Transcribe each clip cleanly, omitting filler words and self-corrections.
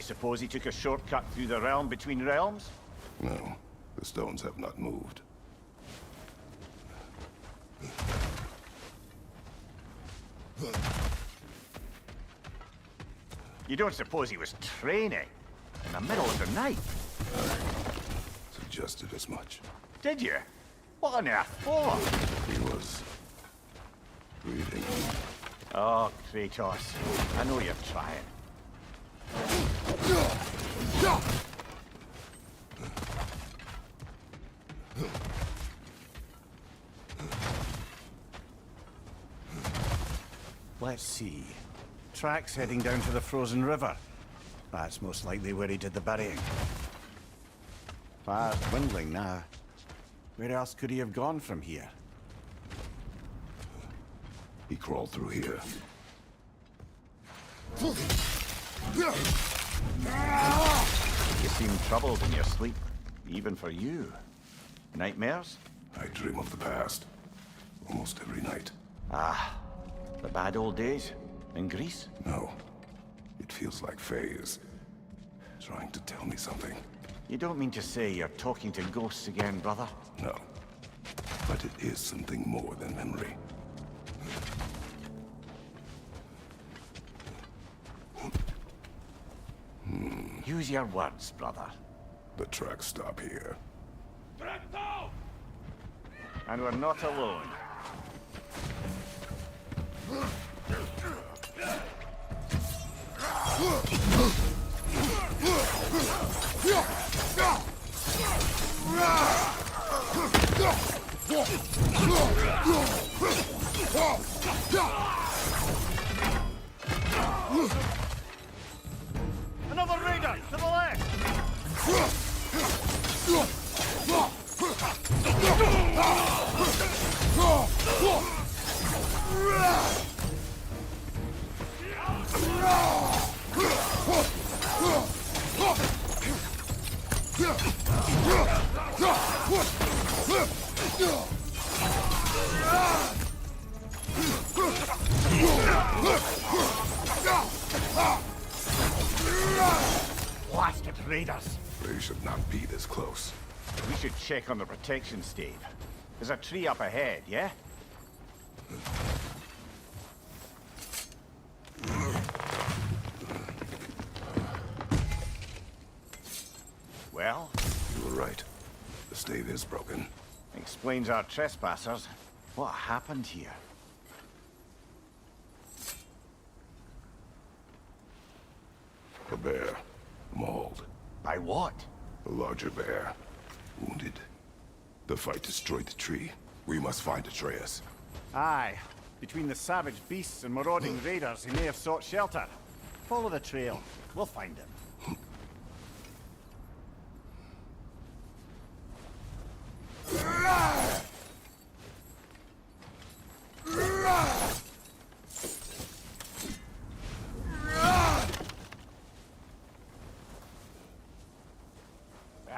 suppose he took a shortcut through the realm between realms? No, the stones have not moved. You don't suppose he was training in the middle of the night? Suggested as much. Did you? What on earth for? He was breathing. Oh, Kratos. I know you're trying. Let's see. Tracks heading down to the frozen river. That's most likely where he did the burying. Fire's dwindling now. Where else could he have gone from here? He crawled through here. You seem troubled in your sleep, even for you. Nightmares? I dream of the past. Almost every night. Ah, the bad old days? In Greece? No. It feels like Faye is trying to tell me something. You don't mean to say you're talking to ghosts again, brother? No. But it is something more than memory. Use your words, brother. The tracks stop here. And we're not alone. Another raider to the left! Blasted raiders! They should not be this close. We should check on the protection stave. There's a tree up ahead, yeah? Well? You were right. The stave is broken. Explains our trespassers. What happened here? A bear. Mauled. By what? A larger bear. Wounded. The fight destroyed the tree. We must find Atreus. Aye. Between the savage beasts and marauding raiders, he may have sought shelter. Follow the trail. We'll find him.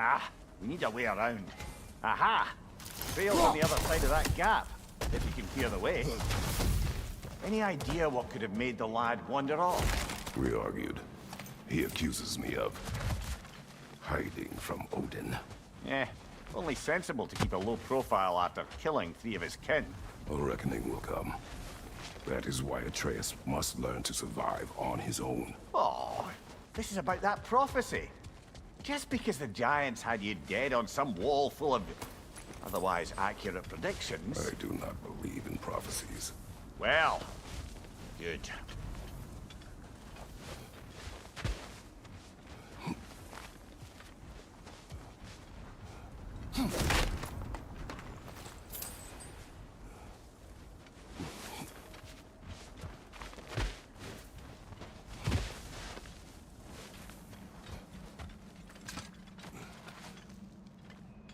Ah, we need a way around. Aha! Trail's on the other side of that gap, if you can clear the way. Any idea what could have made the lad wander off? We argued. He accuses me of hiding from Odin. Only sensible to keep a low profile after killing 3 of his kin. A reckoning will come. That is why Atreus must learn to survive on his own. Oh, this is about that prophecy. Just because the giants had you dead on some wall full of otherwise accurate predictions... I do not believe in prophecies. Well, good.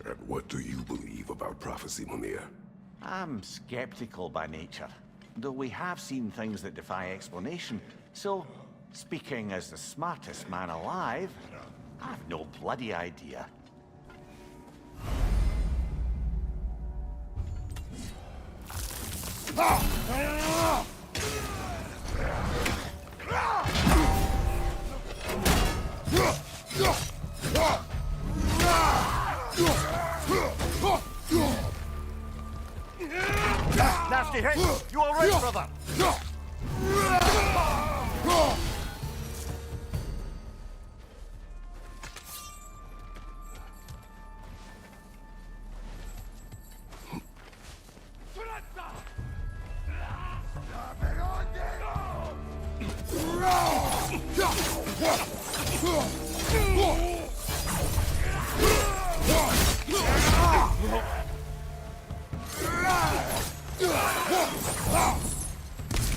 And what do you believe about prophecy, Mimir? I'm skeptical by nature, though we have seen things that defy explanation. So, speaking as the smartest man alive, I've no bloody idea. Nasty hit! You alright, brother?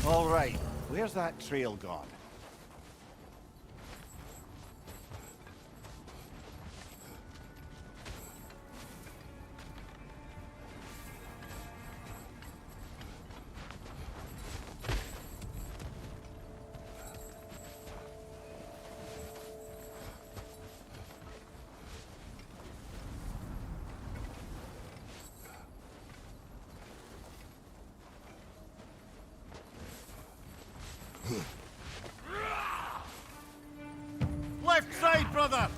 All right, where's that trail gone? Left side, brother!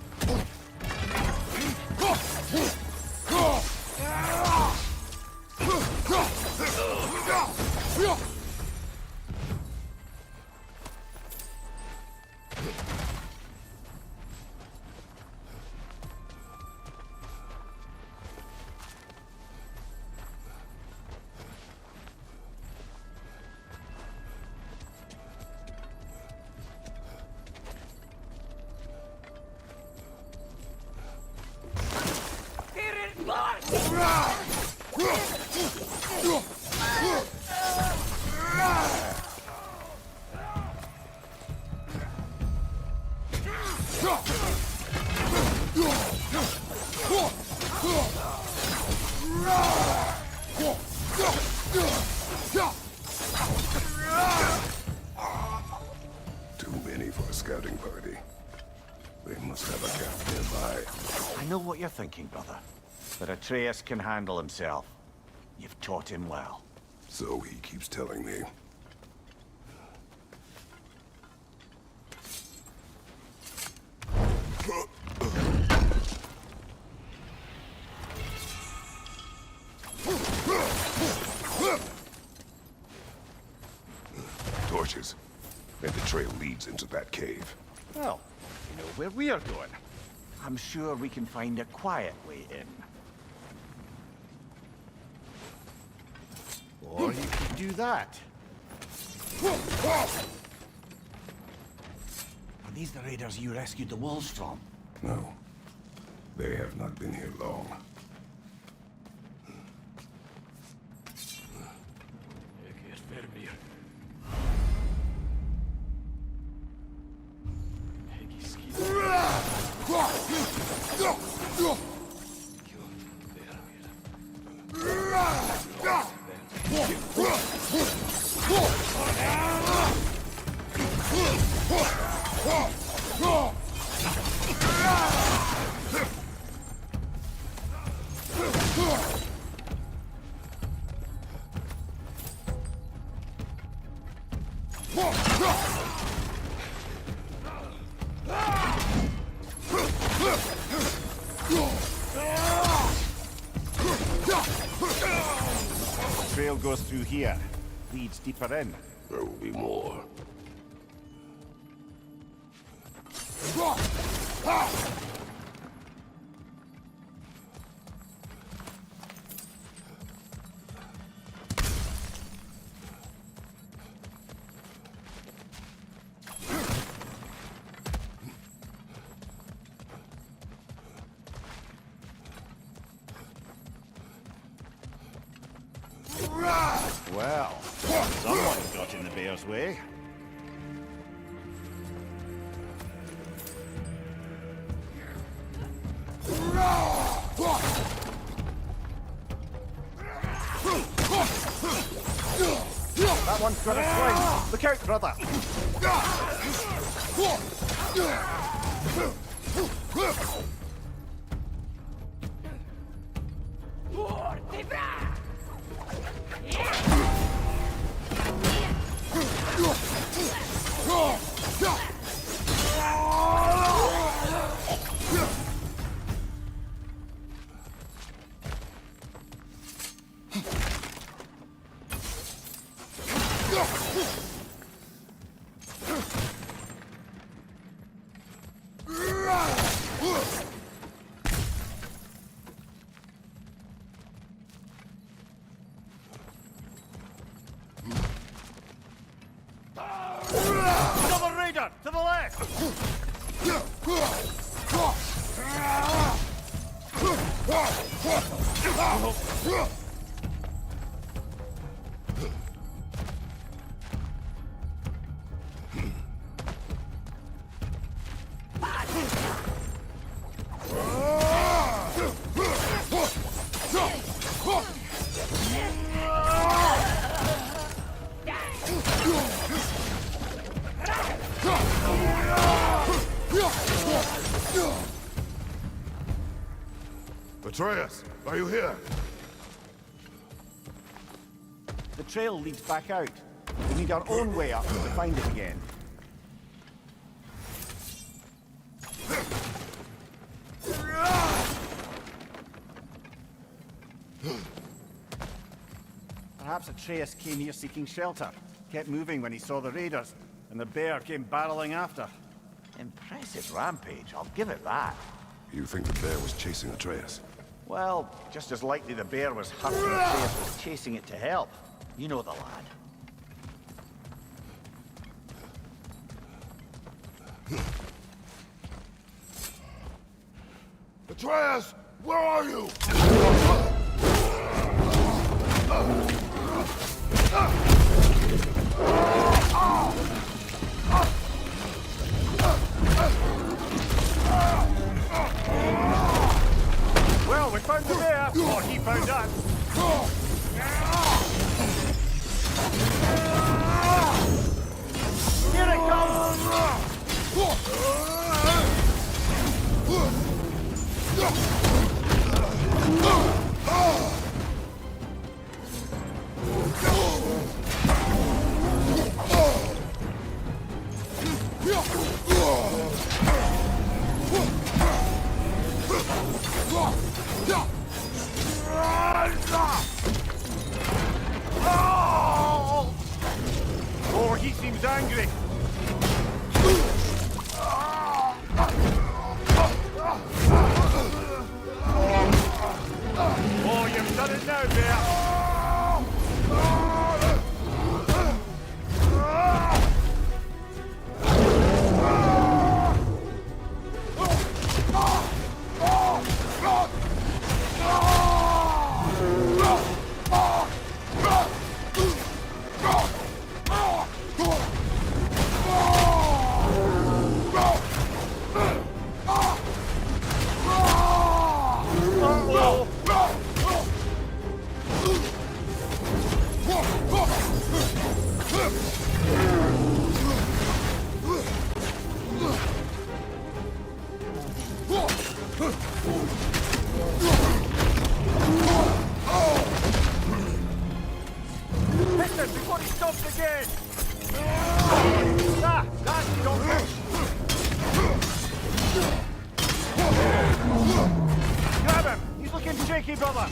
Too many for a scouting party. They must have a camp nearby. I know what you're thinking, brother. But Atreus can handle himself. You've taught him well. So he keeps telling me. Torches. And the trail leads into that cave. Well, you know where we are going. I'm sure we can find a quiet way in. Or you could do that. Are these the raiders you rescued the wolves from? No. They have not been here long. The trail goes through here. Leads deeper in. There will be more. Well, someone got in the bear's way. That one's got a swing. Look out, brother. Another raider! To the left! Atreus, are you here? The trail leads back out. We need our own way up to find it again. Perhaps Atreus came here seeking shelter. Kept moving when he saw the raiders, and the bear came barreling after. Impressive rampage, I'll give it that. You think the bear was chasing Atreus? Well, just as likely the bear was hurt and Atreus was chasing it to help. You know the lad. Atreus, where are you? Well, we found the bear, or he found us. Here it comes! Oh, he seems angry. Oh, you've done it now, bear. Hit him before he stops again! That's don't push! Grab him! He's looking shaky, brother!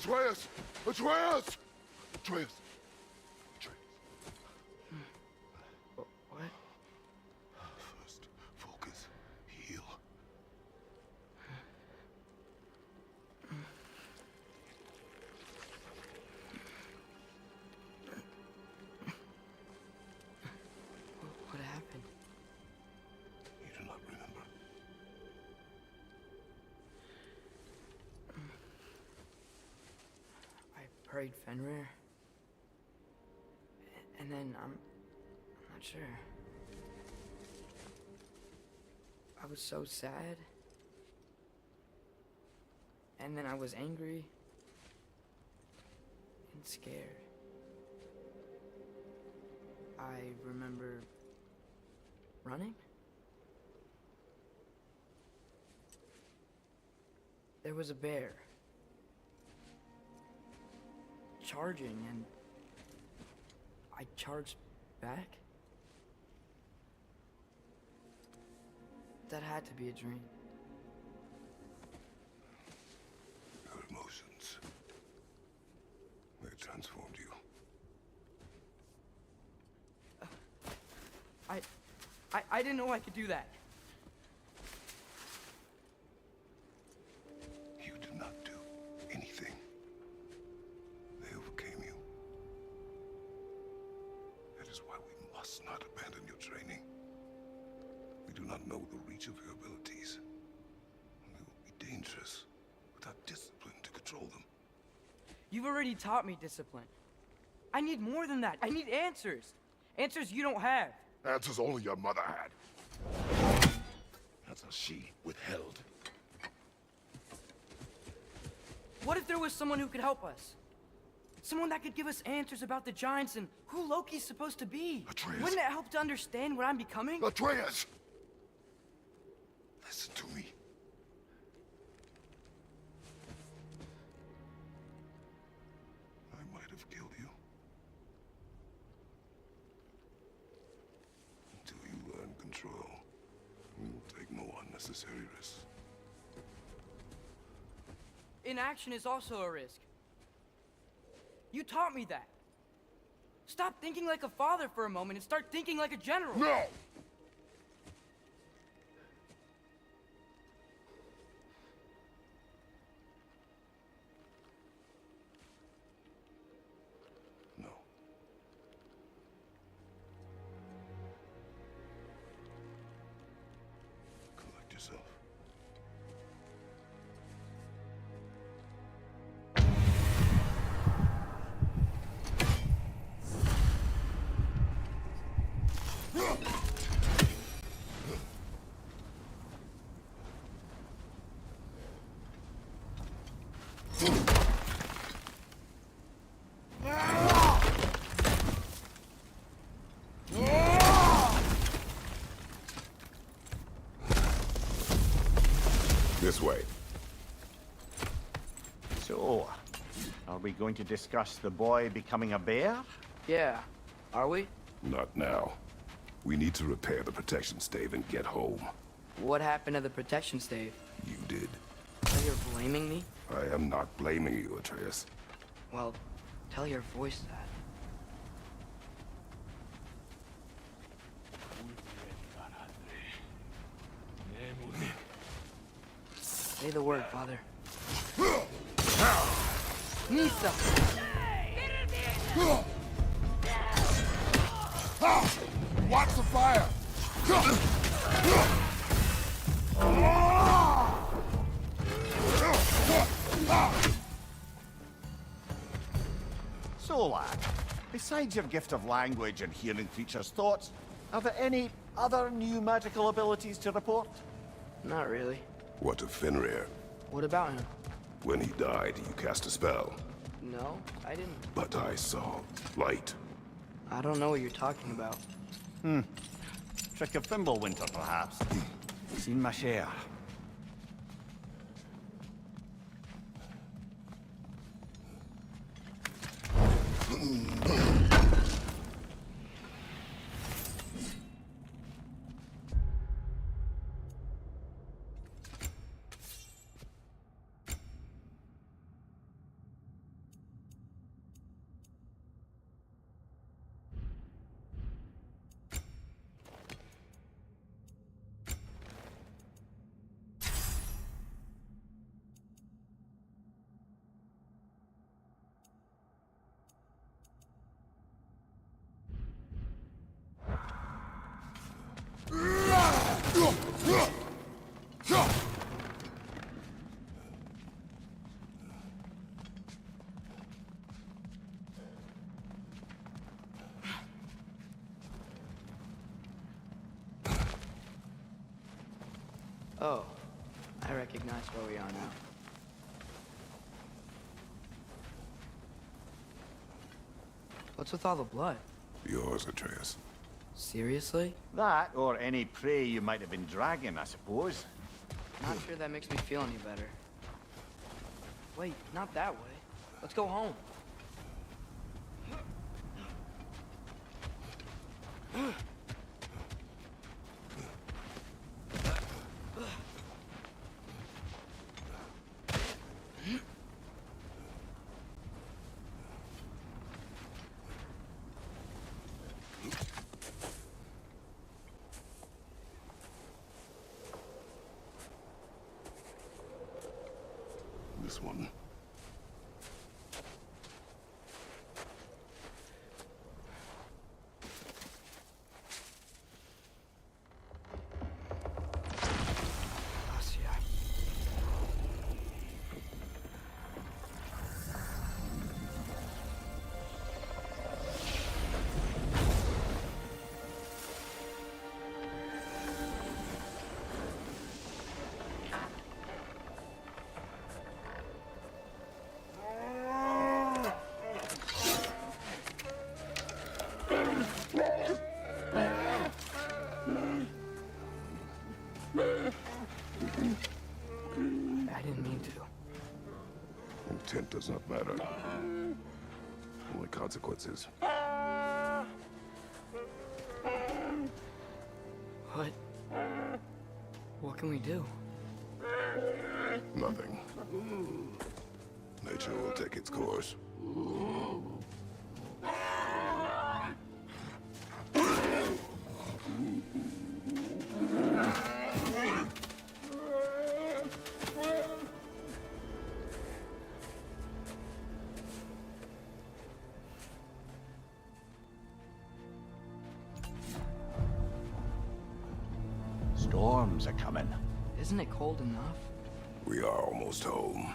Atreus! Atreus! Atreus! Atreus! What? First, focus. Heal. What happened? You do not remember. I prayed Fenrir. And then I'm not sure. I was so sad. And then I was angry. And scared. I remember running. There was a bear. Charging, and I charged back. That had to be a dream. Your emotions. They transformed you. I didn't know I could do that. You did not do anything. They overcame you. That is why we must not abandon your training. We do not know the reach of your abilities. They will be dangerous without discipline to control them. You've already taught me discipline. I need more than that. I need answers. Answers you don't have. Answers only your mother had. Answers she withheld. What if there was someone who could help us? Someone that could give us answers about the giants and who Loki's supposed to be. Atreus. Wouldn't it help to understand what I'm becoming? Atreus! Listen to me. I might have killed you. Until you learn control, we will take no unnecessary risks. Inaction is also a risk. You taught me that. Stop thinking like a father for a moment and start thinking like a general. No! No. Collect yourself. This way. So, are we going to discuss the boy becoming a bear? Yeah, are we? Not now. We need to repair the protection stave and get home. What happened to the protection stave? You did. So you're blaming me? I am not blaming you, Atreus. Well, tell your voice that. Say the word, Father. Nisa! Watch the fire! So, lad, besides your gift of language and hearing creatures' thoughts, are there any other new magical abilities to report? Not really. What of Fenrir? What about him? When he died, you cast a spell. No, I didn't. But I saw light. I don't know what you're talking about. Trick of Thimblewinter, perhaps. Seen my share. Oh, I recognize where we are now. What's with all the blood? Yours, Atreus. Seriously? That, or any prey you might have been dragging, I suppose. Not sure that makes me feel any better. Wait, not that way. Let's go home. This one. I didn't mean to. Intent does not matter. Only consequences. What? What can we do? Nothing. Nature will take its course. Storms are coming. Isn't it cold enough? We are almost home.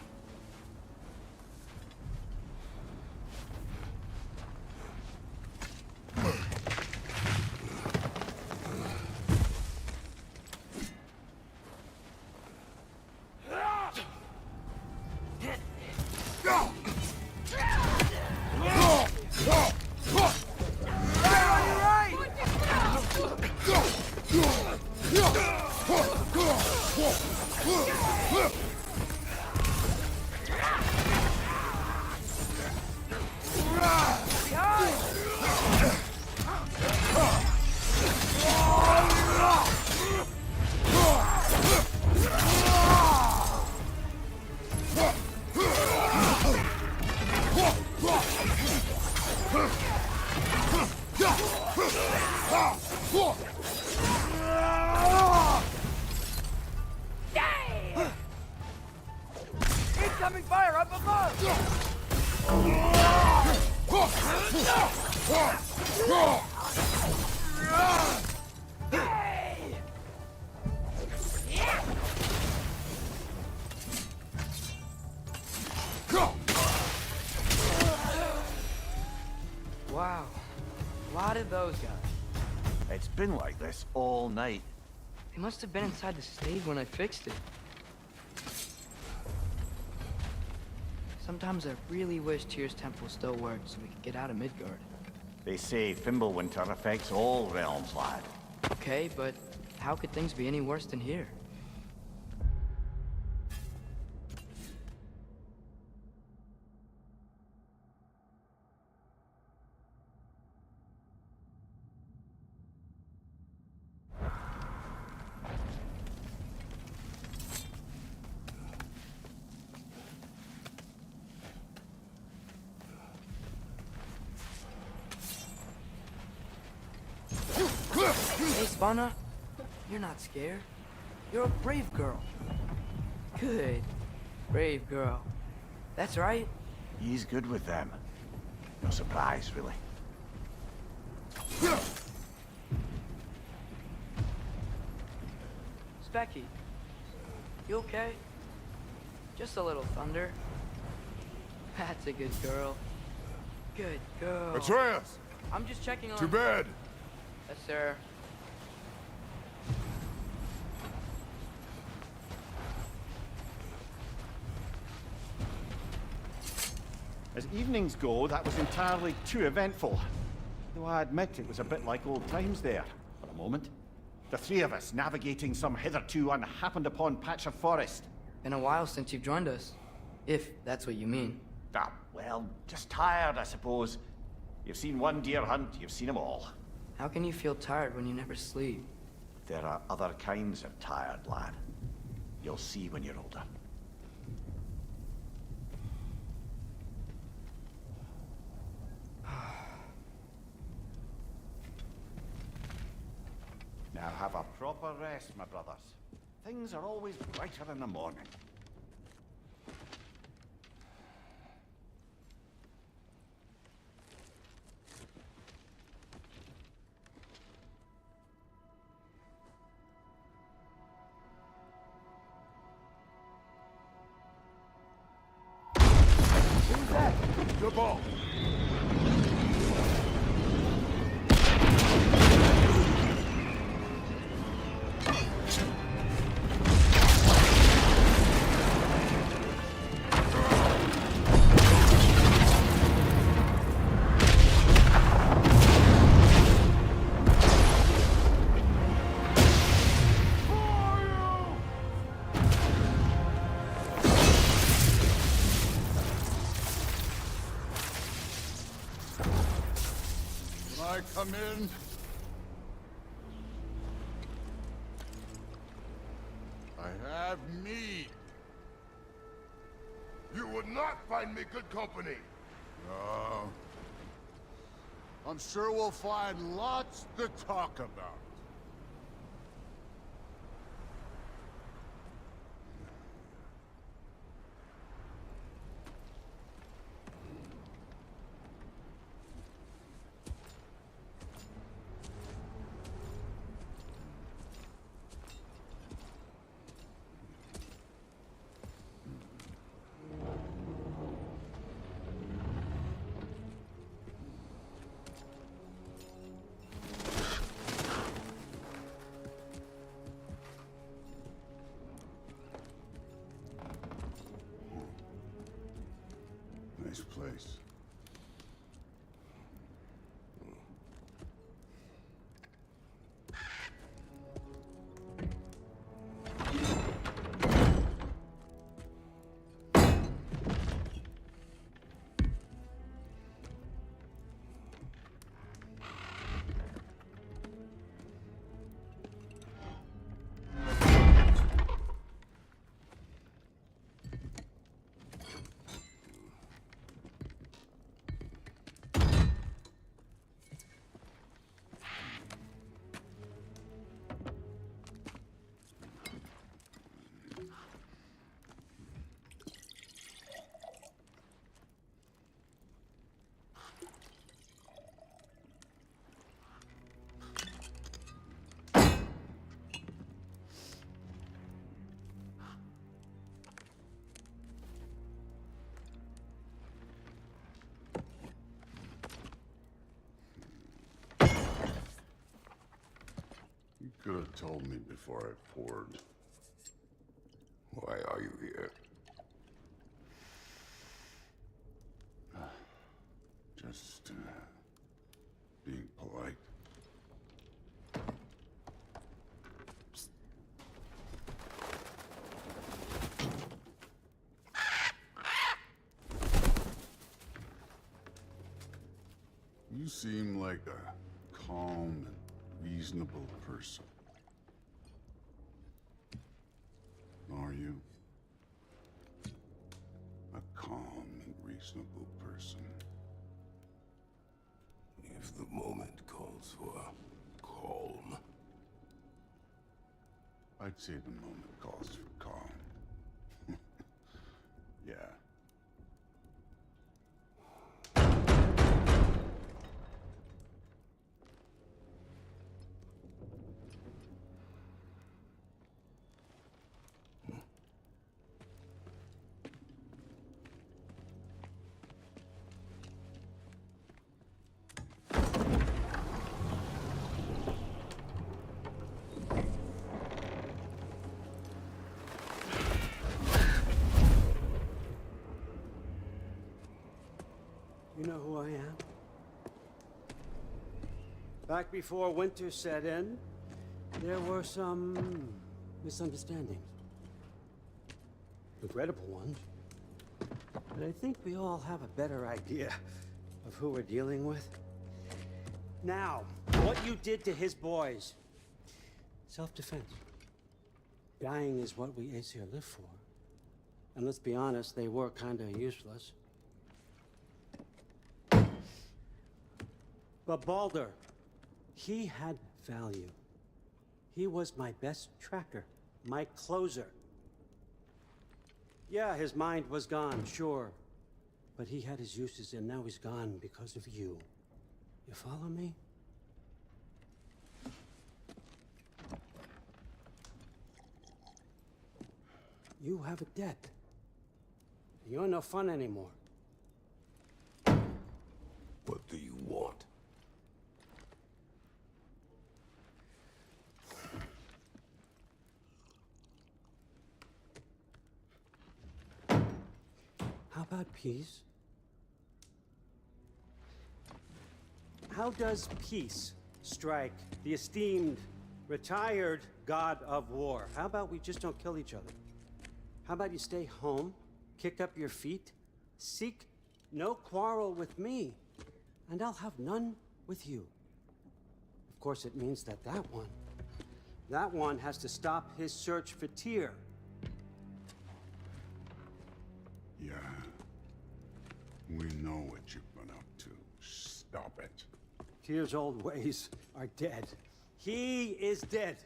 Incoming fire up above! Wow, a lot of those guys. It's been like this all night. They must have been inside the stave when I fixed it. Sometimes I really wish Tyr's temple still worked so we could get out of Midgard. They say Fimbulwinter affects all realms, lad. Okay, but how could things be any worse than here? Hey, Svanna, you're not scared. You're a brave girl. Good. Brave girl. That's right. He's good with them. No surprise, really. Specky, you okay? Just a little thunder. That's a good girl. Good girl. Atreus! I'm just checking on... To bed! Yes, sir. As evenings go, that was entirely too eventful. Though I admit it was a bit like old times there, for a moment. The three of us navigating some hitherto unhappened upon patch of forest. Been a while since you've joined us. If that's what you mean. Ah, well, just tired, I suppose. You've seen one deer hunt, you've seen them all. How can you feel tired when you never sleep? There are other kinds of tired, lad. You'll see when you're older. Now have a proper rest, my brothers. Things are always brighter in the morning. Who's that? The ball. Come in. I have meat. You would not find me good company. No. I'm sure we'll find lots to talk about. Nice place. You could have told me before I poured. Why are you here? Just, being polite. Psst. You seem like a calm and reasonable person. Are you? A calm and reasonable person. If the moment calls for calm. I'd say the moment calls for calm. Yeah. know who I am? Back before winter set in, there were some misunderstandings. Regrettable ones. But I think we all have a better idea of who we're dealing with. Now, what you did to his boys. Self-defense. Dying is what we Aesir live for. And let's be honest, they were kinda useless. But Baldur, he had value. He was my best tracker, my closer. Yeah, his mind was gone, sure. But he had his uses, and now he's gone because of you. You follow me? You have a debt. You're no fun anymore. What do you want? How about peace? How does peace strike the esteemed, retired god of war? How about we just don't kill each other? How about you stay home, kick up your feet, seek no quarrel with me, and I'll have none with you. Of course, it means that that one has to stop his search for Tyr. Yeah. We know what you've been up to. Stop it. Tyr's old ways are dead. He is dead.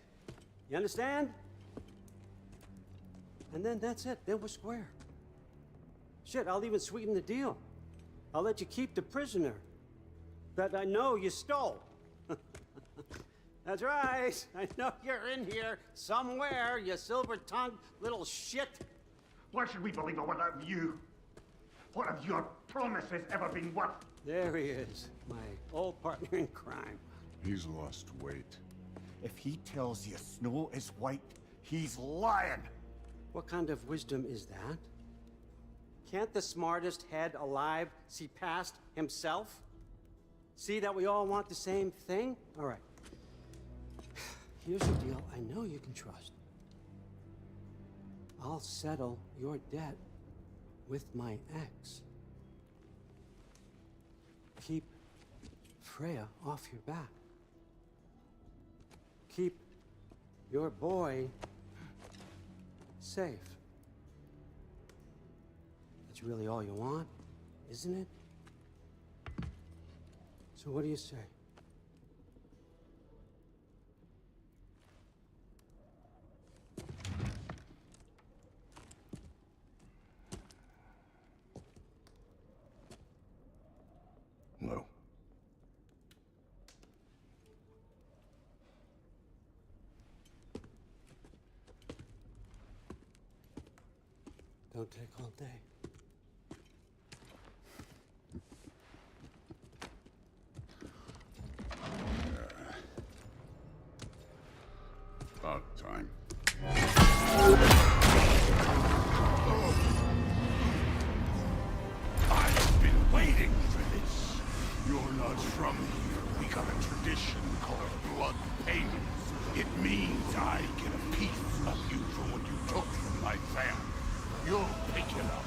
You understand? And then that's it. Then we're square. Shit, I'll even sweeten the deal. I'll let you keep the prisoner that I know you stole. That's right. I know you're in here somewhere, you silver-tongued little shit. Why should we believe a word out of you? What have your promises ever been worth? There he is, my old partner in crime. He's lost weight. If he tells you snow is white, he's lying. What kind of wisdom is that? Can't the smartest head alive see past himself? See that we all want the same thing? All right. Here's a deal I know you can trust. I'll settle your debt with my ex. Keep Freya off your back. Keep your boy safe. That's really all you want, isn't it? So what do you say? No. Don't take all day. About time. I've been waiting for this. You're not from here. We got a tradition called blood payments. It means I get a piece of you for what you took from my family. You'll pick it up.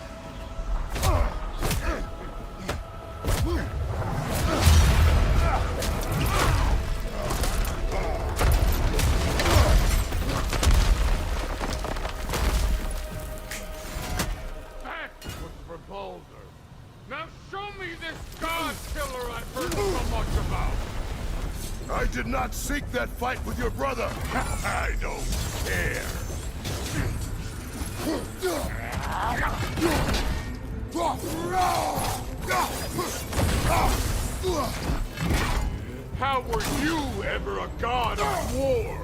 That's what's for Baldur. Now show me this god killer I've heard so much about. I did not seek that fight with your brother. I don't care. How were you ever a god of war?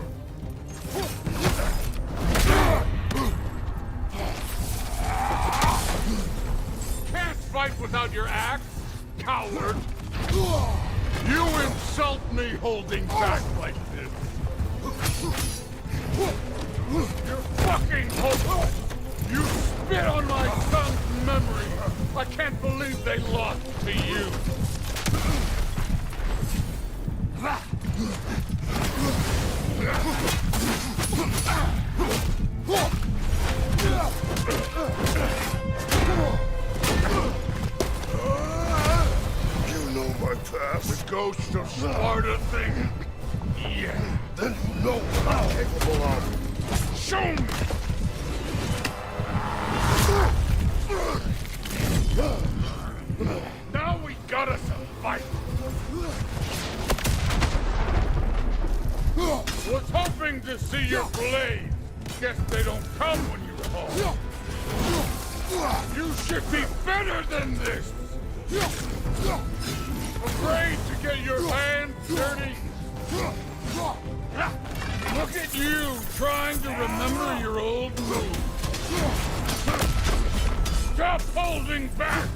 Can't fight without your axe, coward! You insult me holding back like this! You're fucking hopeless! You spit on my son's memory like can't believe they lost to you. You know my past. The ghost of Sparta thing? Yeah. Then you know what I'm capable of. Show me! Now we got us a fight. Was hoping to see your blade. Guess they don't come when you call. You should be better than this. Afraid to get your hands dirty? Look at you, trying to remember your old moves. Stop holding back!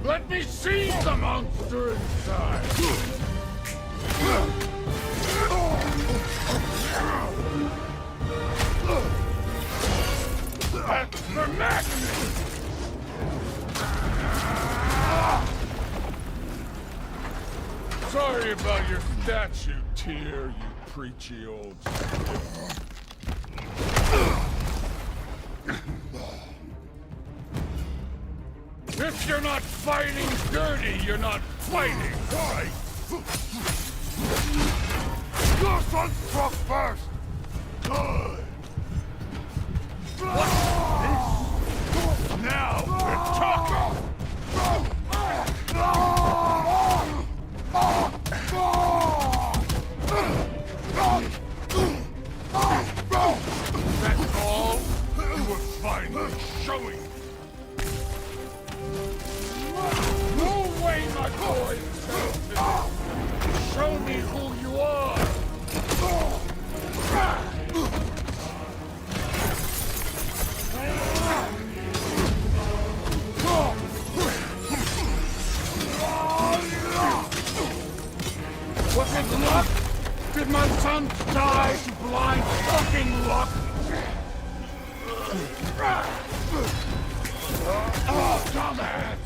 Let me see the monster inside! That's the magnet! Sorry about your statue, Tyr, you preachy old stick. If you're not fighting dirty, you're not fighting, right? Your son struck first! Good! What's this? Now we're talking! That's all? You were finally showing. No way, my boy! Show me who you are! Was it luck? Did my son die to blind fucking luck? Dumbass!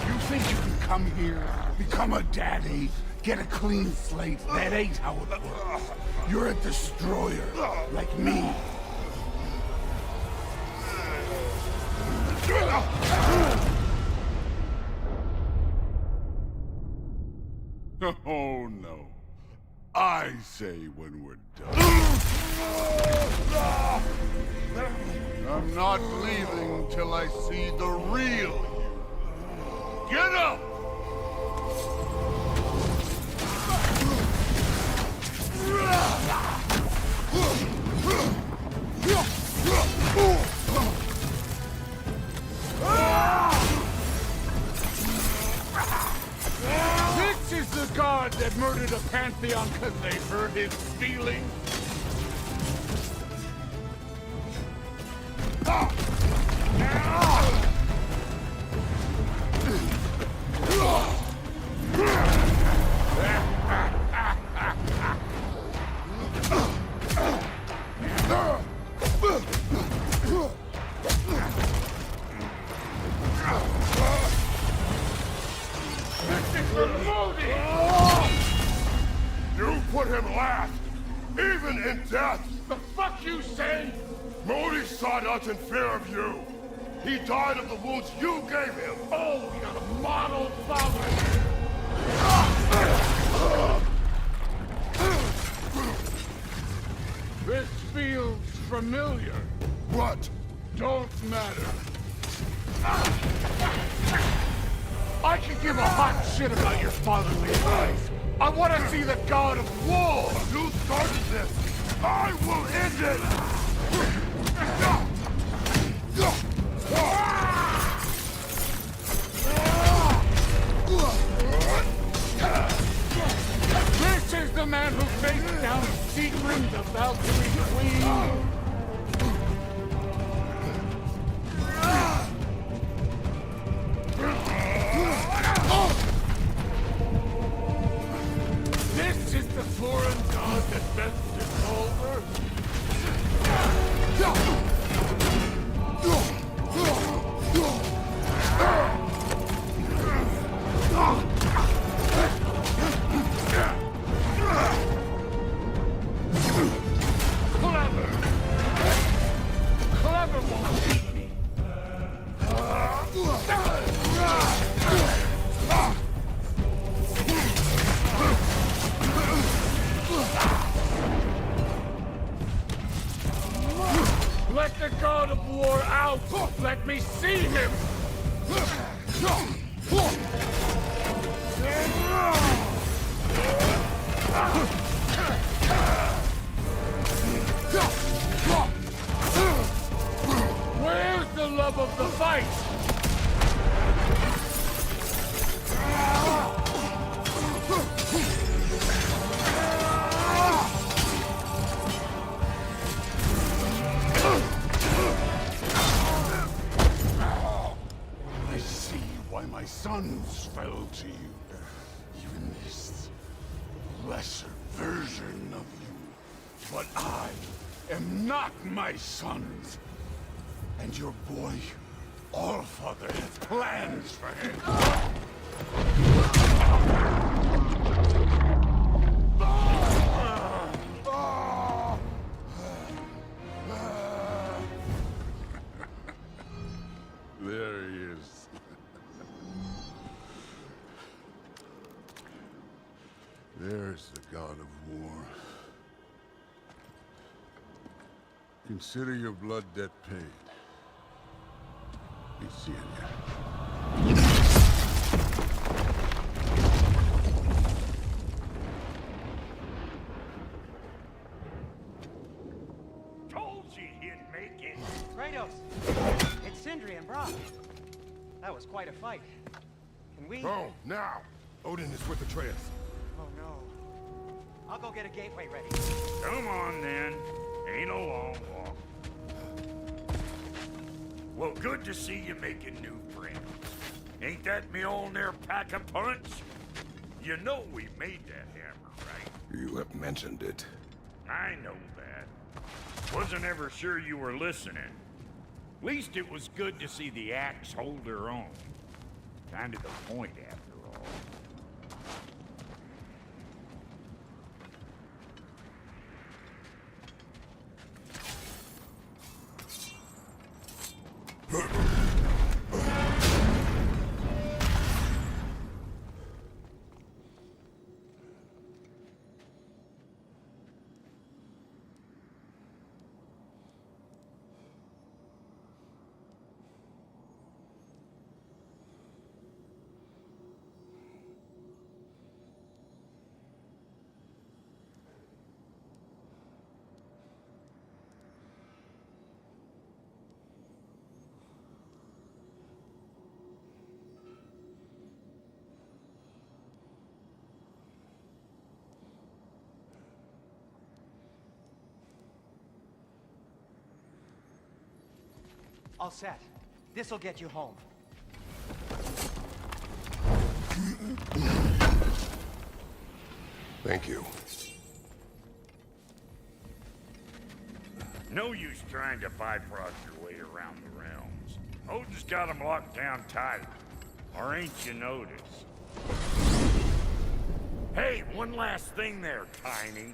You think you can come here, become a daddy, get a clean slate? That ain't how it works. You're a destroyer, like me. Oh no. I say when we're done. I'm not leaving till I see the real you. Get up! This is the god that murdered a pantheon because they hurt his feelings? You put him last, even in death. The fuck you say? Modi sought us in fear of you. He died of the wounds you gave him. Oh, we got a model father. This feels familiar. What? Don't matter. I can give a hot shit about your fatherly advice. I want to see the god of war. You started this. I will end it. This is the man who faced down Siegfried, the Valkyrie Queen. Let the god of war out! Let me see him! Where's the love of the fight? I see why my sons fell to you. Even this lesser version of you. But I am not my sons. And your boy, Allfather, has plans for him. There he is. There's the god of war. Consider your blood debt paid. Be seeing ya. Told you he'd make it. Kratos! It's Sindri and Brock. That was quite a fight. Can we... Oh, now! Odin is with Atreus. Oh no. I'll go get a gateway ready. Come on, then. Ain't a long walk. Well, good to see you making new friends. Ain't that Mjolnir pack a punch? You know we made that hammer, right? You have mentioned it. I know that. Wasn't ever sure you were listening. Least it was good to see the axe hold her own. Kind of the point, after all. All set. This'll get you home. Thank you. No use trying to Bifrost your way around the realms. Odin's got them locked down tight. Or ain't you noticed? Hey, one last thing there, Tiny.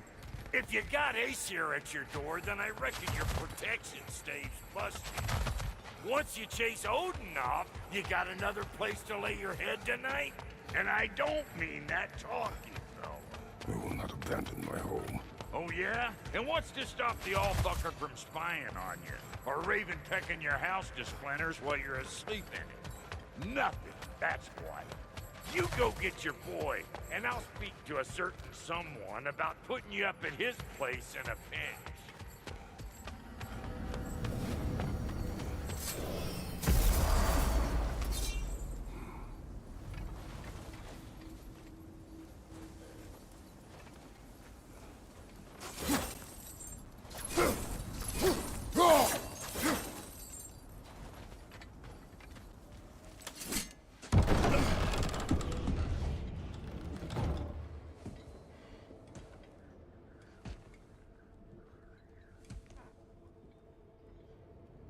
If you got Aesir at your door, then I reckon your protection stays busted. Once you chase Odin off, you got another place to lay your head tonight? And I don't mean that talking, though. I will not abandon my home. Oh, yeah? And what's to stop the all-fucker from spying on you? Or Raven pecking your house to splinters while you're asleep in it? Nothing, that's why. You go get your boy, and I'll speak to a certain someone about putting you up at his place in a pinch.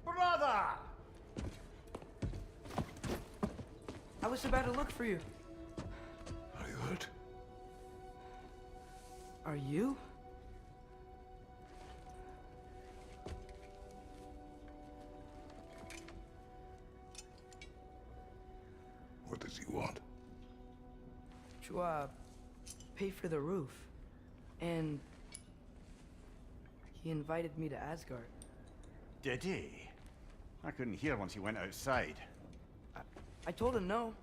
Brother! I was about to look for you. Are you hurt? Are you? What does he want? To, pay for the roof. And he invited me to Asgard. Did he? I couldn't hear once he went outside. I told him no.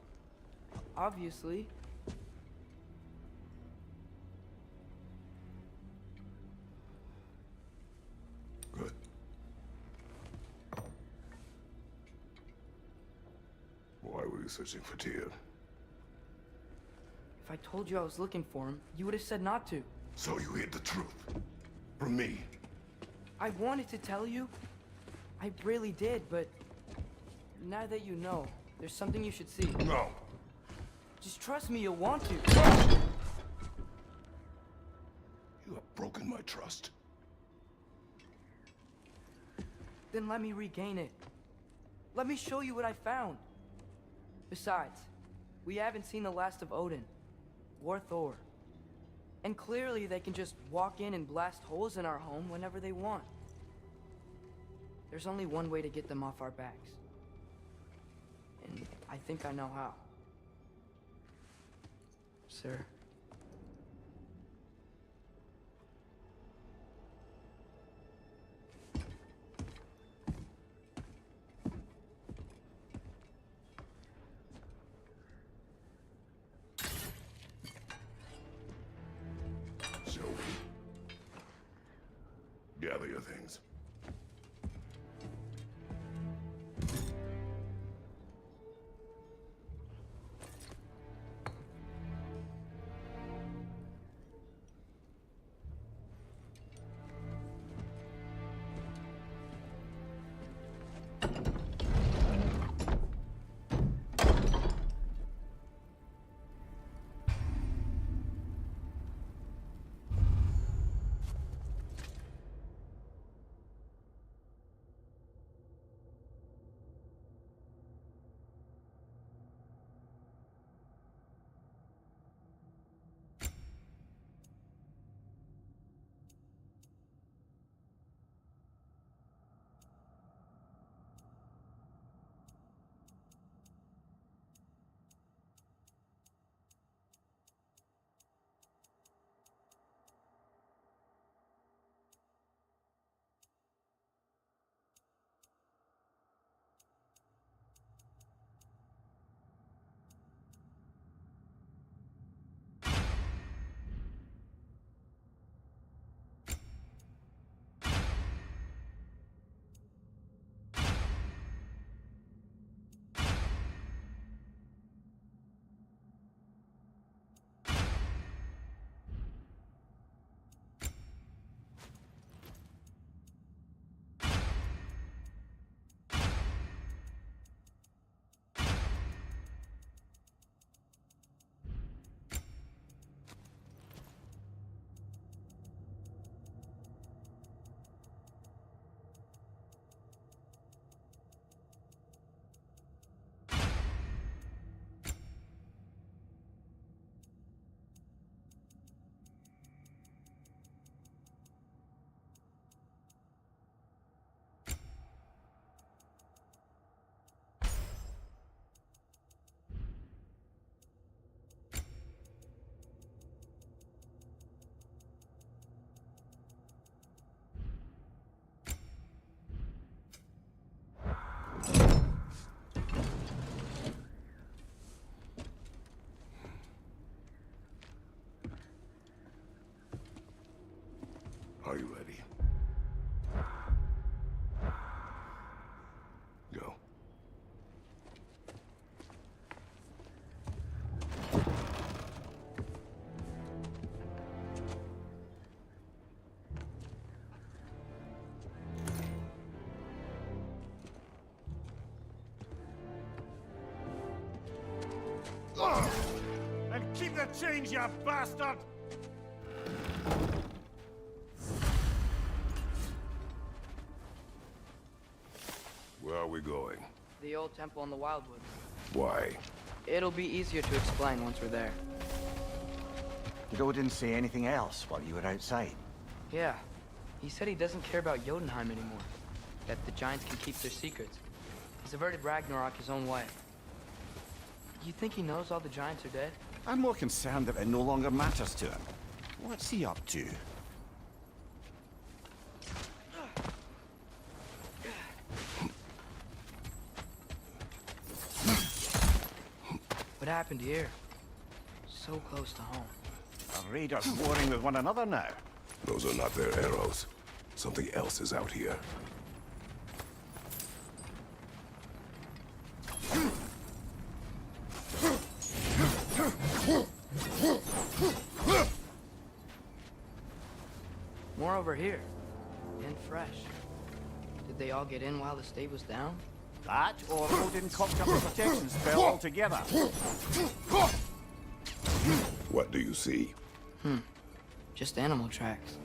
Obviously. Good. Why were you searching for Tyr? If I told you I was looking for him, you would have said not to. So you hid the truth. From me. I wanted to tell you. I really did, but now that you know, there's something you should see. No. Just trust me, you'll want to. You have broken my trust. Then let me regain it. Let me show you what I found. Besides, we haven't seen the last of Odin or Thor. And clearly they can just walk in and blast holes in our home whenever they want. There's only one way to get them off our backs. And I think I know how. Sir. Zoe. Gather your things. Are you ready? Go. And keep the change, you bastard! Where are we going? The old temple in the Wildwoods. Why? It'll be easier to explain once we're there. Did Odin say anything else while you were outside? Yeah. He said he doesn't care about Jotunheim anymore. That the giants can keep their secrets. He's averted Ragnarok his own way. You think he knows all the giants are dead? I'm more concerned that it no longer matters to him. What's he up to? What happened here? So close to home. Are raiders warring with one another now? Those are not their arrows. Something else is out here. More over here. And fresh. Did they all get in while the state was down? That, or Odin cocked up a protection spell altogether. What do you see? Just animal tracks.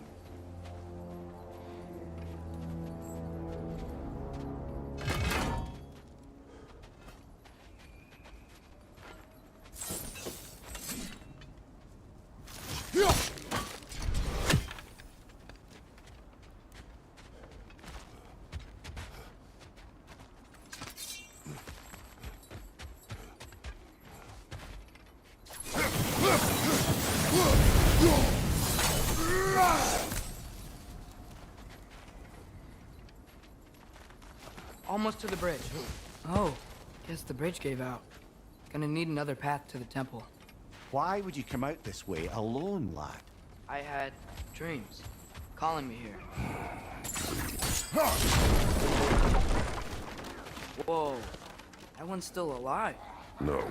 Almost to the bridge. Oh, guess the bridge gave out. Gonna need another path to the temple. Why would you come out this way alone, lad? I had dreams calling me here. Whoa, that one's still alive. No.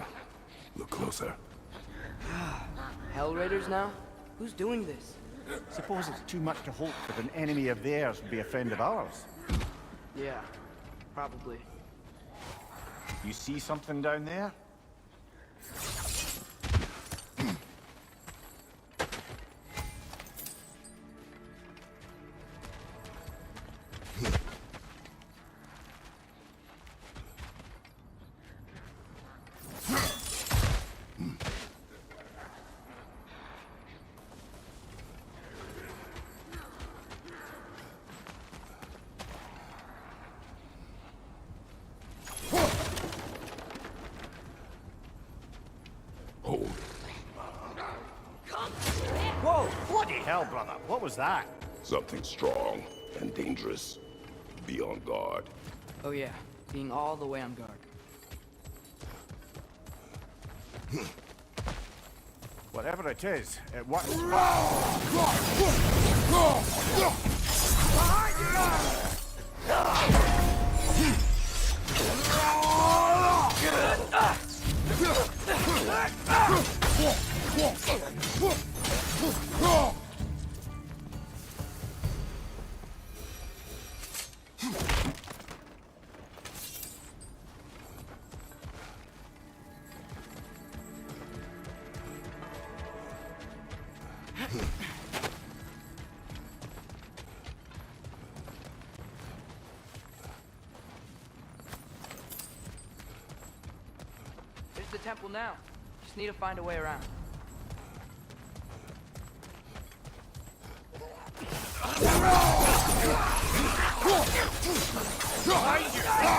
Look closer. Hell Raiders now? Who's doing this? Suppose it's too much to hope that an enemy of theirs would be a friend of ours. Yeah, probably. You see something down there? Hold. Whoa! Bloody hell, brother! What was that? Something strong and dangerous. Be on guard. Oh yeah, being all the way on guard. Whatever it is, it works. There's the temple now. Just need to find a way around.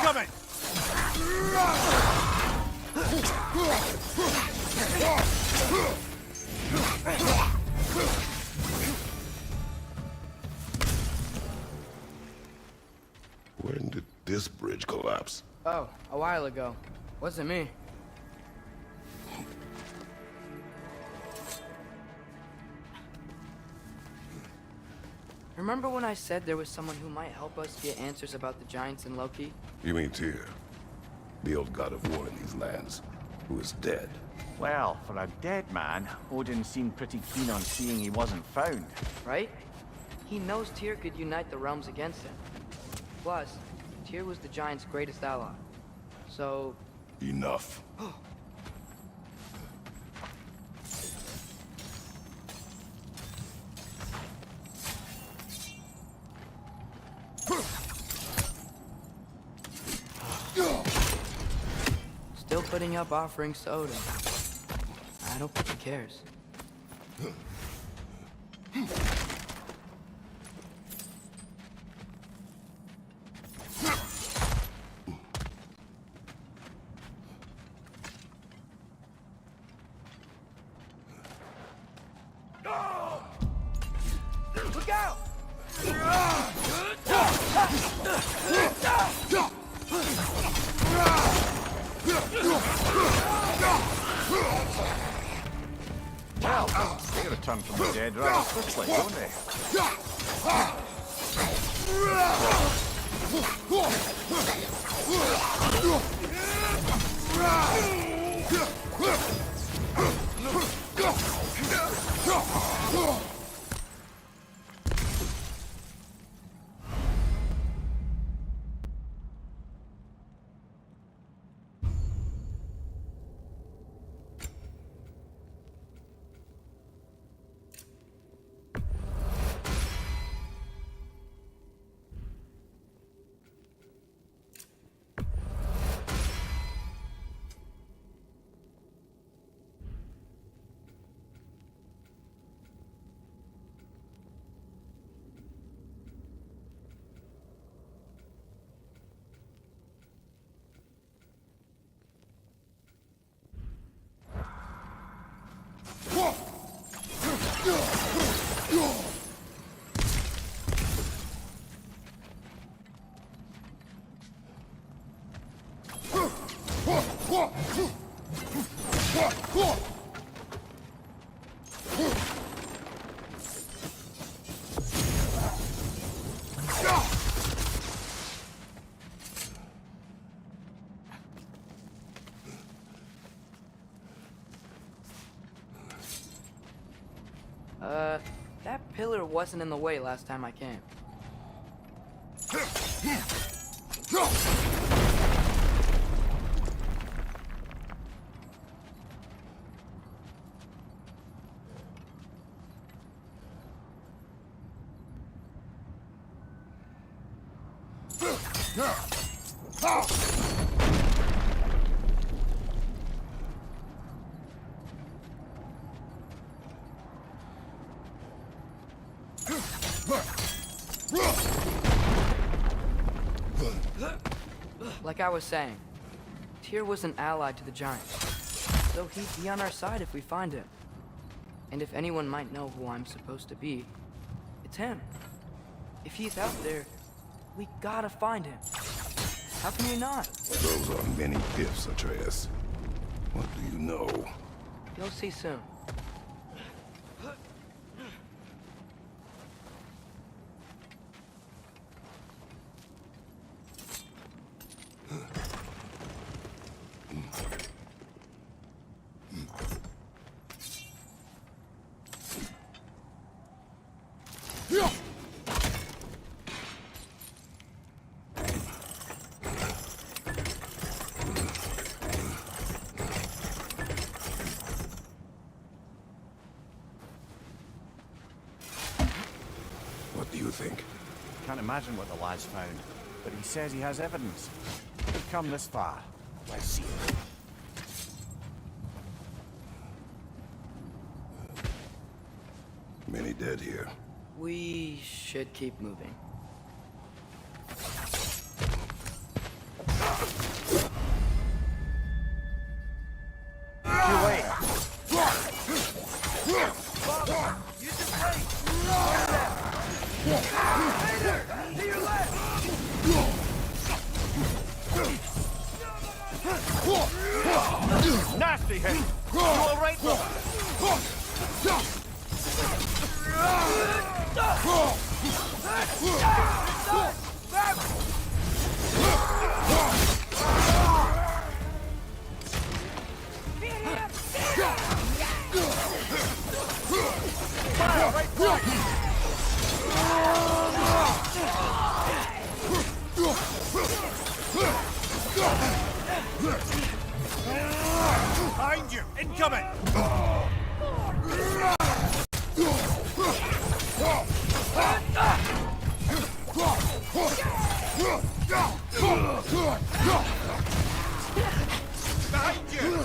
Coming! When did this bridge collapse? Oh, a while ago. Wasn't me. Remember when I said there was someone who might help us get answers about the giants and Loki? You mean Tyr? The old god of war in these lands, who is dead. Well, for a dead man, Odin seemed pretty keen on seeing he wasn't found. Right? He knows Tyr could unite the realms against him. Plus, Tyr was the giants' greatest ally. So... Enough. Still putting up offerings to Odin. I don't think he cares. Look out! return from the dead rather swiftly, don't they? That pillar wasn't in the way last time I came. Like I was saying, Tyr was an ally to the Giants, so he'd be on our side if we find him. And if anyone might know who I'm supposed to be, it's him. If he's out there, we gotta find him. How can we not? Those are many ifs, Atreus. What do you know? You'll see soon. What do you think? Can't imagine what the lad's found, but he says he has evidence. We've come this far. Let's see it. Many dead here. We should keep moving. You wait. Nasty hit. You all right, brother? Behind you! Incoming! Behind you!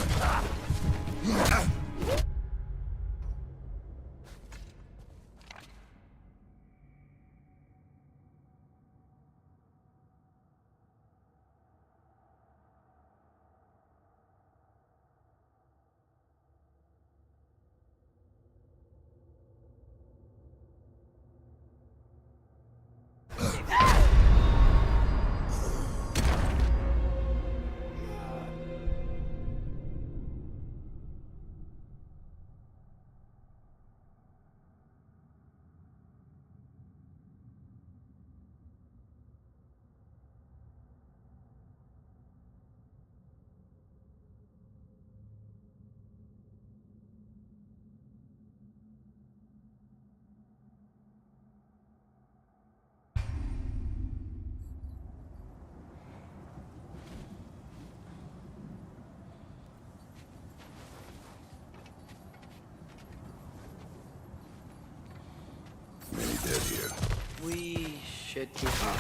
We should keep going.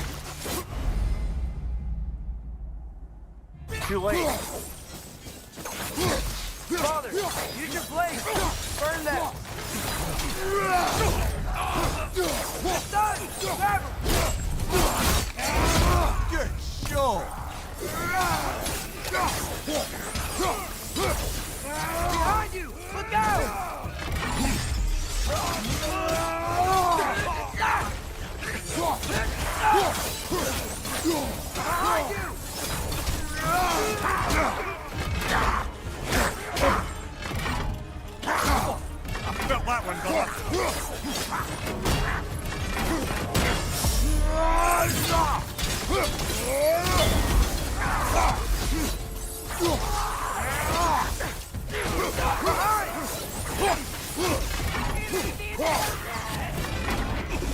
Too late. Father, use your blade! Burn them! It's done! Grab him! Good show. Behind you! Look out! Behind you! Felt that one, brother.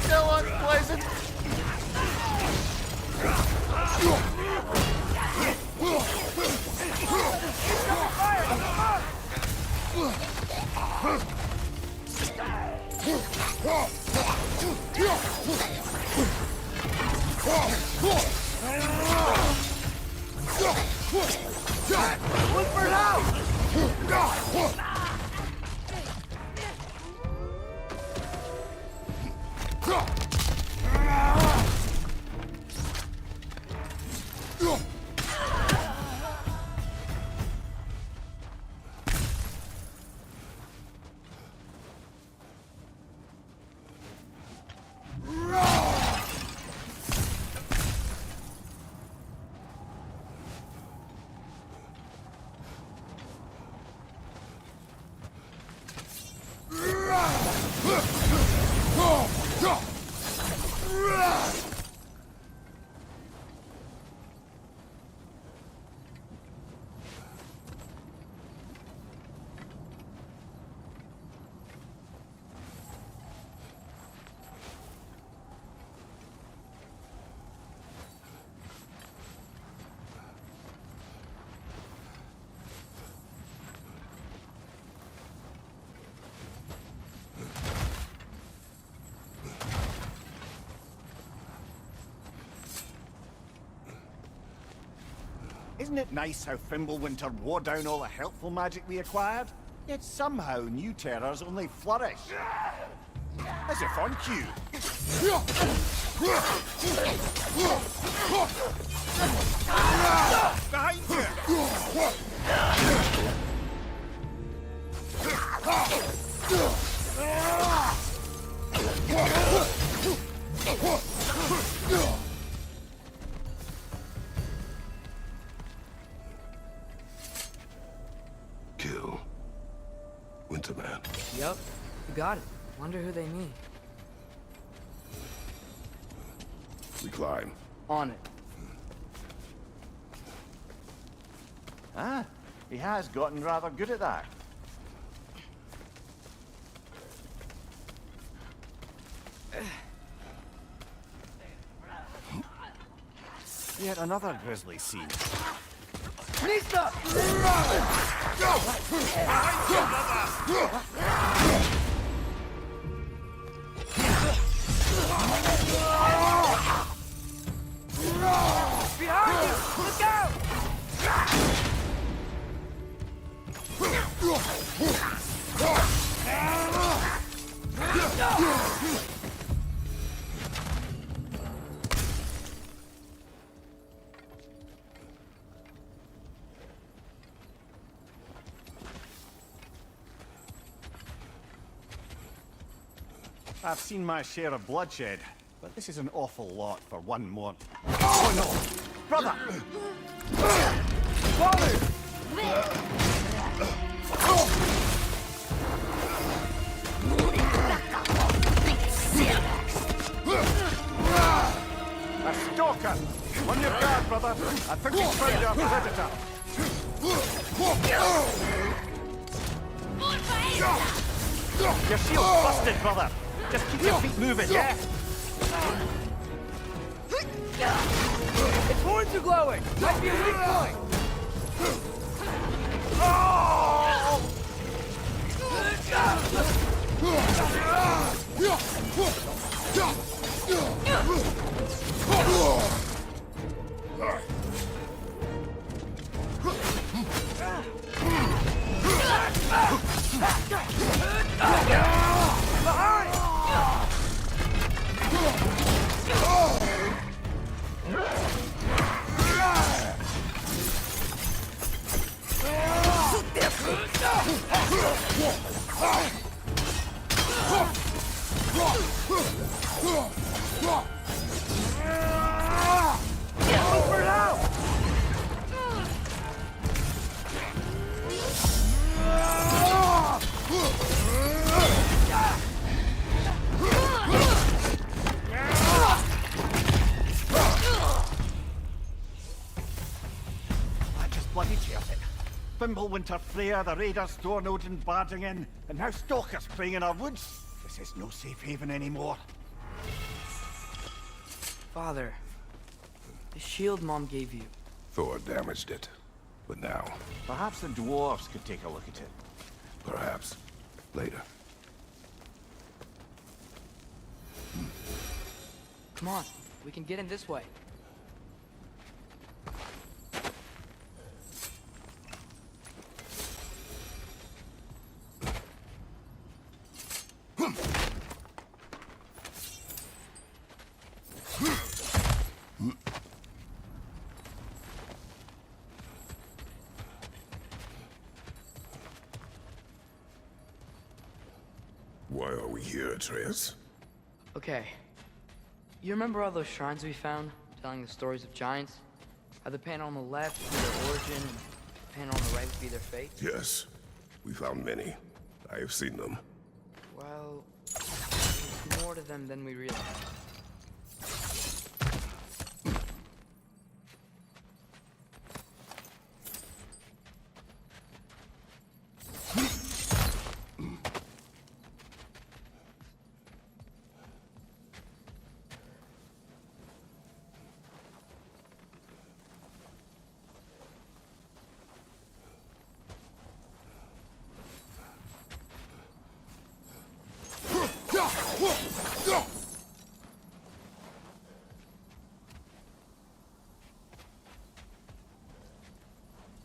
Still unpleasant. Look for help! Isn't it nice how Fimbulwinter wore down all the helpful magic we acquired? Yet somehow new terrors only flourish. As if on cue. Behind you! Kill Winterman. Yup, you got it. Wonder who they mean. We climb. On it. Ah, he has gotten rather good at that. Yet another grisly scene. Nista! Behind you! Look out! I've seen my share of bloodshed, but this is an awful lot for one more. Oh no! Brother! Father! A stalker! On your guard, brother! I think we found our predator! Your shield's busted, brother! Just keep your feet moving, yeah? Its horns are glowing! Might be a weak point! Oh! I just bloody chairs it. Fimbulwinter Freya, the raiders storm Odin barging in, and now stalkers preying in our woods. This is no safe haven anymore. Father, the shield Mom gave you. Thor damaged it. But now, Perhaps the dwarves could take a look at it. perhaps, later. Come on, we can get in this way. Why are we here, Atreus? Okay. You remember all those shrines we found, telling the stories of giants? How the panel on the left would be their origin, and the panel on the right would be their fate? Yes. We found many. I have seen them. Well, there's more to them than we realize.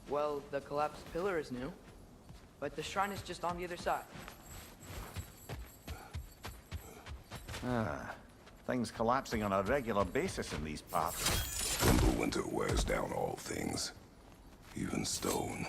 Well, the collapsed pillar is new, but the shrine is just on the other side. Ah, things collapsing on a regular basis in these parts. Fimbulwinter wears down all things, even stone.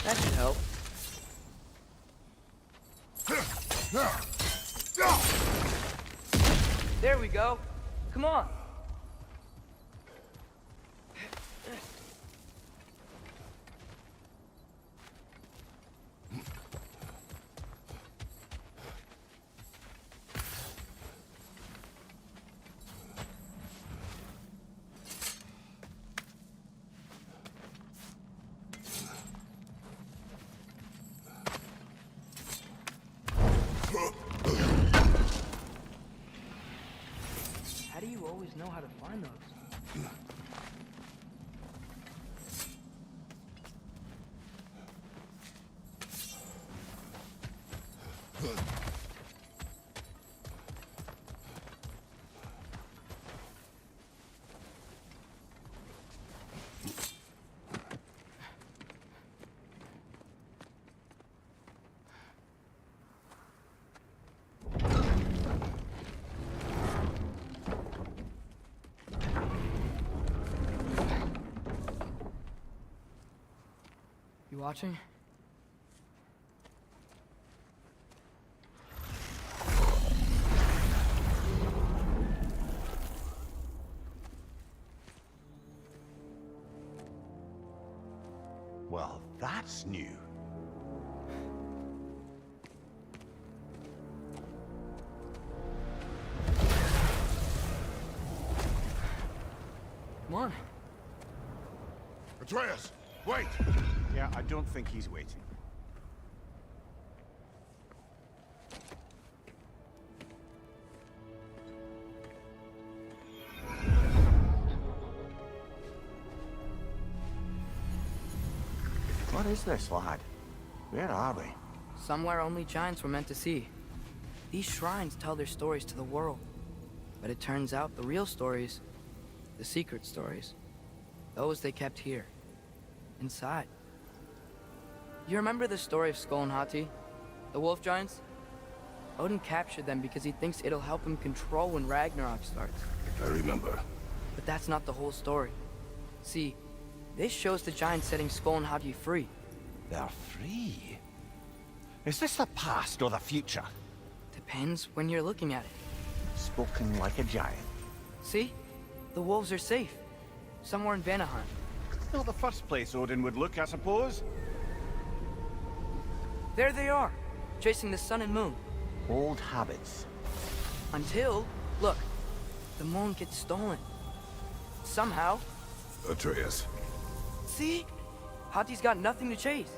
That should help. There we go. Come on. How do you always know how to find those? You watching? Well, that's new. Come on. Atreus, wait! Yeah, I don't think he's waiting. What is this, lad? Where are we? Somewhere only giants were meant to see. These shrines tell their stories to the world. But it turns out the real stories, the secret stories, those they kept here, inside. You remember the story of Skull and Hati? The wolf giants? Odin captured them because he thinks it'll help him control when Ragnarok starts. I remember. But that's not the whole story. See, this shows the giants setting Skull and Hati free. They're free? Is this the past or the future? Depends when you're looking at it. Spoken like a giant. See? The wolves are safe. Somewhere in Vanaheim. Not the first place Odin would look, I suppose. There they are, chasing the sun and moon. Old habits. Until, look, the moon gets stolen. Somehow. Atreus. See? Hati's got nothing to chase.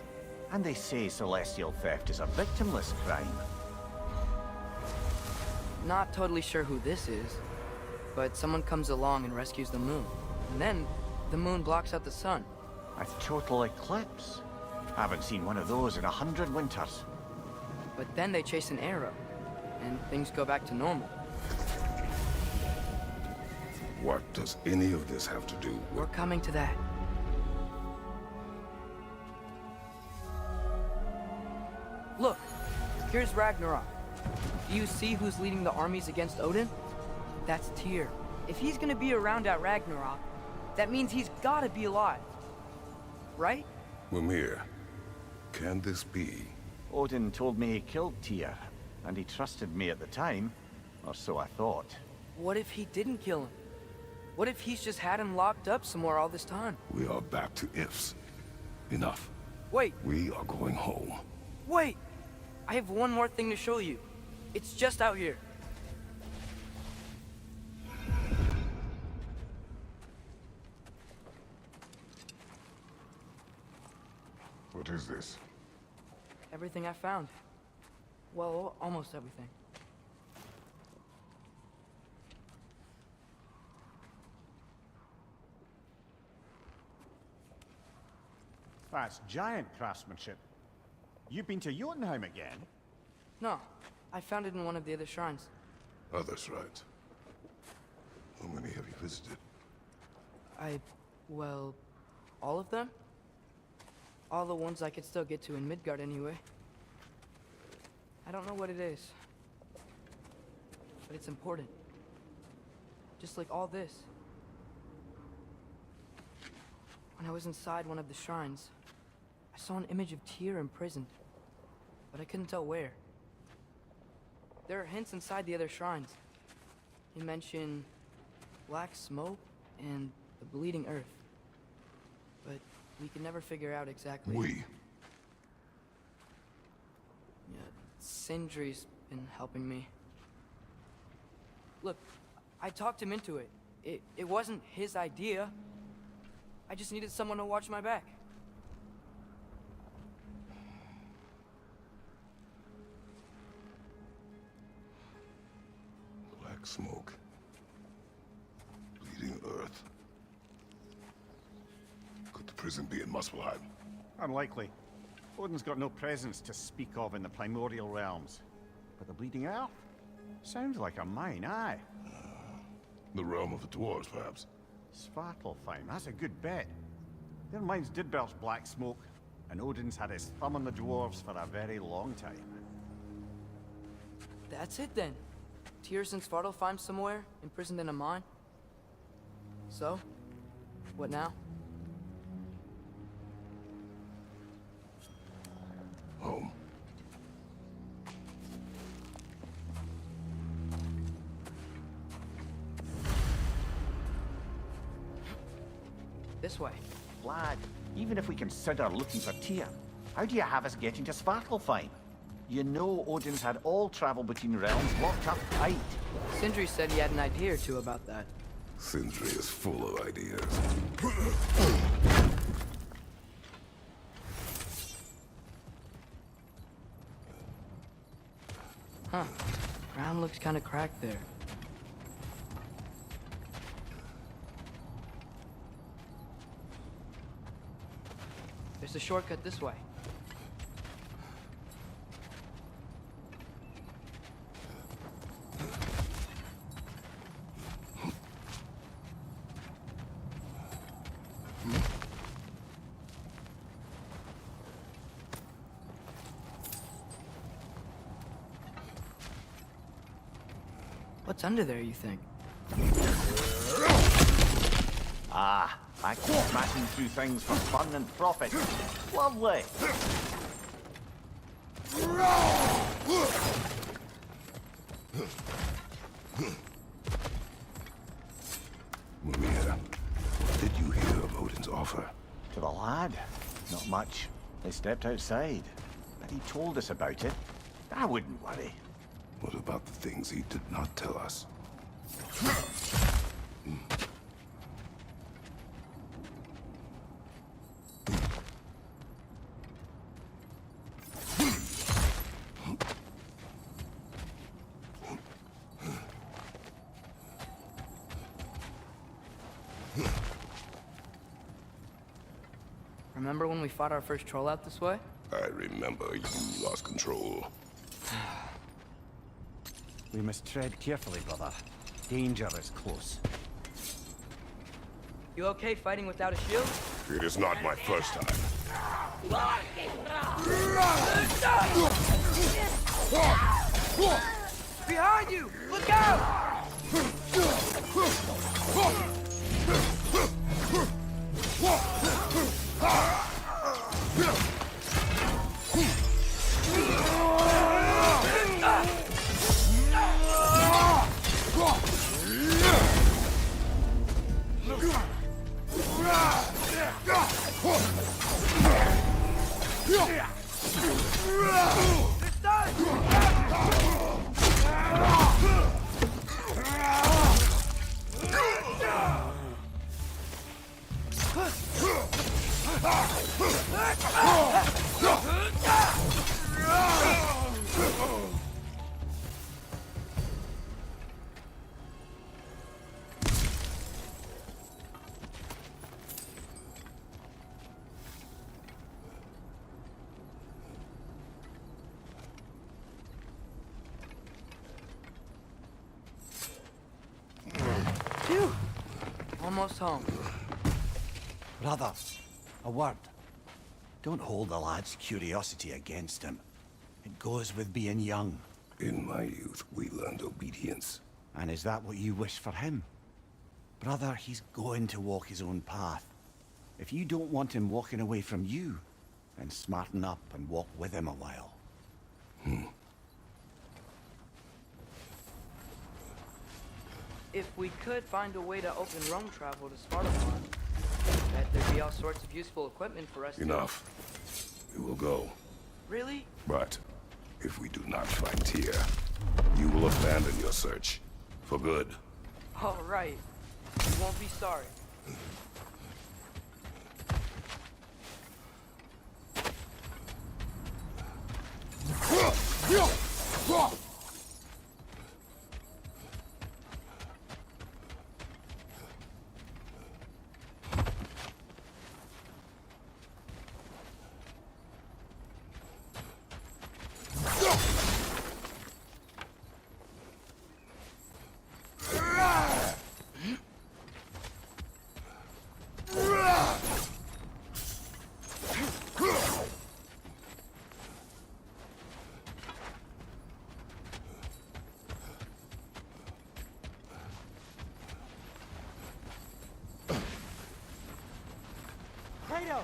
And they say celestial theft is a victimless crime. Not totally sure who this is, but someone comes along and rescues the moon. And then, the moon blocks out the sun. A total eclipse. I haven't seen one of those in 100 winters. But then they chase an arrow, and things go back to normal. What does any of this have to do with... We're coming to that. Look, here's Ragnarok. Do you see who's leading the armies against Odin? That's Tyr. If he's gonna be around at Ragnarok, that means he's gotta be alive. Right? Mimir, can this be? Odin told me he killed Tyr, and he trusted me at the time, or so I thought. What if he didn't kill him? What if he's just had him locked up somewhere all this time? We are back to ifs. Enough. Wait, We are going home. wait! I have one more thing to show you. It's just out here. What is this? Everything I found. Well, almost everything. That's giant craftsmanship. You've been to Jotunheim again? No, I found it in one of the other shrines. Other shrines. How many have you visited? Well, all of them? All the ones I could still get to in Midgard anyway. I don't know what it is. But it's important. Just like all this. When I was inside one of the shrines, I saw an image of Tyr imprisoned. But I couldn't tell where. There are hints inside the other shrines. They mention black smoke and the bleeding earth. But we can never figure out exactly. We. Yeah, Sindri's been helping me. Look, I talked him into it. It wasn't his idea. I just needed someone to watch my back. Black smoke. Bleeding earth. Could the prison be in Muspelheim? Unlikely. Odin's got no presence to speak of in the primordial realms. But the Bleeding Earth? Sounds like a mine, aye. The realm of the dwarves, perhaps. Svartalfheim, that's a good bet. Their mines did belch black smoke, and Odin's had his thumb on the dwarves for a very long time. That's it then. Tyr's in Svartalfheim somewhere, imprisoned in a mine. So, what now? Home. This way. Lad, even if we consider looking for Tyr, how do you have us getting to Svartalfheim? You know Odin's had all travel between realms locked up tight. Sindri said he had an idea or two about that. Sindri is full of ideas. Huh. Ground looks kind of cracked there. There's a shortcut this way. What's under there, you think? Ah, I keep smashing through things for fun and profit. Lovely. Maria, what did you hear of Odin's offer? To the lad? Not much. They stepped outside. But he told us about it. I wouldn't worry. What about the things he did not tell us? Remember when we fought our first troll out this way? I remember you lost control. We must tread carefully, brother. Danger is close. You okay fighting without a shield? It is not my first time. Behind you! Look out! Phew! Almost home. Brother, a word. Don't hold the lad's curiosity against him. It goes with being young. In my youth, we learned obedience. And is that what you wish for him? Brother, he's going to walk his own path. If you don't want him walking away from you, then smarten up and walk with him a while. If we could find a way to open roam travel to Spartamon, bet there'd be all sorts of useful equipment for us Enough. We will go. to... Really? But if we do not find Tyr, you will abandon your search. For good. All right. You won't be sorry. Kratos!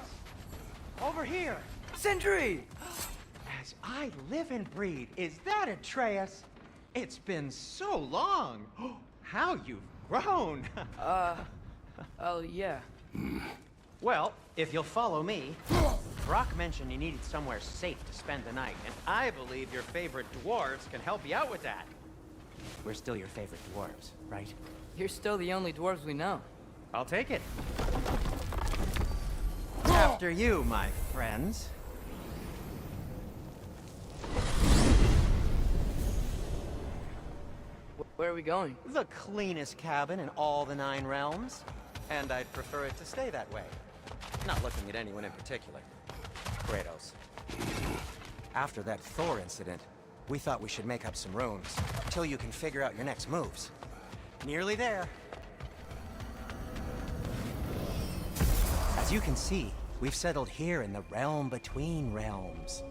Over here! Sindri! As I live and breathe, is that Atreus? It's been so long! How you've grown! Oh, yeah. Well, if you'll follow me, Brock mentioned you needed somewhere safe to spend the night, and I believe your favorite dwarves can help you out with that. We're still your favorite dwarves, right? You're still the only dwarves we know. I'll take it. After you, my friends. Where are we going? The cleanest cabin in all the 9 realms. And I'd prefer it to stay that way. Not looking at anyone in particular. Kratos. After that Thor incident, we thought we should make up some rooms, till you can figure out your next moves. Nearly there. As you can see, we've settled here in the realm between realms.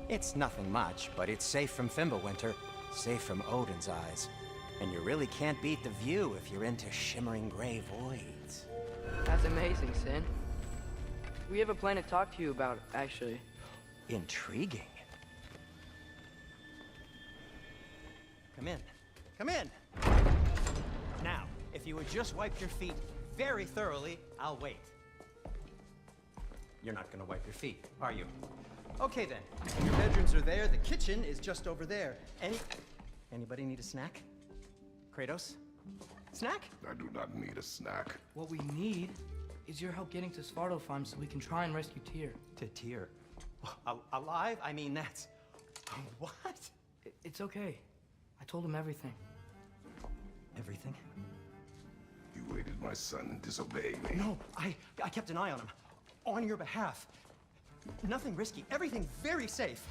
It's nothing much, but it's safe from Fimbulwinter, safe from Odin's eyes. And you really can't beat the view if you're into shimmering gray voids. That's amazing, Sin. We have a plan to talk to you about, actually. Intriguing. Come in. Come in! Now, if you would just wipe your feet very thoroughly, I'll wait. You're not gonna wipe your feet, are you? Okay then. Your bedrooms are there, the kitchen is just over there. Anybody need a snack? Kratos? Snack? I do not need a snack. What we need is your help getting to Svartalfheim so we can try and rescue Tyr. To Tyr? Alive? I mean, that's... What? It's okay. I told him everything. Everything? You aided my son and disobeyed me. No, I kept an eye on him. On your behalf. Nothing risky. Everything very safe.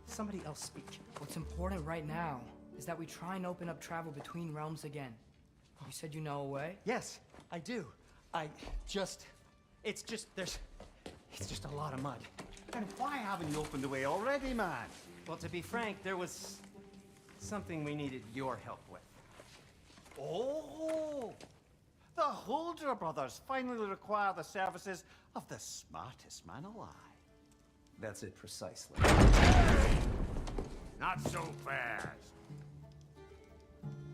Somebody else speak. What's important right now is that we try and open up travel between realms again. You said you know a way? Yes, I do. It's just a lot of mud. And why haven't you opened the way already, man? Well, to be frank, there was something we needed your help with. Oh! The Holder brothers finally require the services of the smartest man alive. That's it precisely. Not so fast.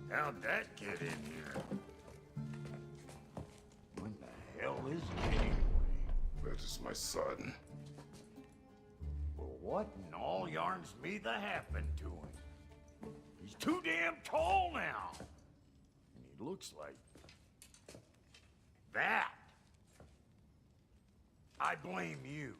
How'd that get in here? What the hell is it anyway? That is my son. Well, what in all yarns me that happened to him? He's too damn tall now. And he looks like... that. I blame you.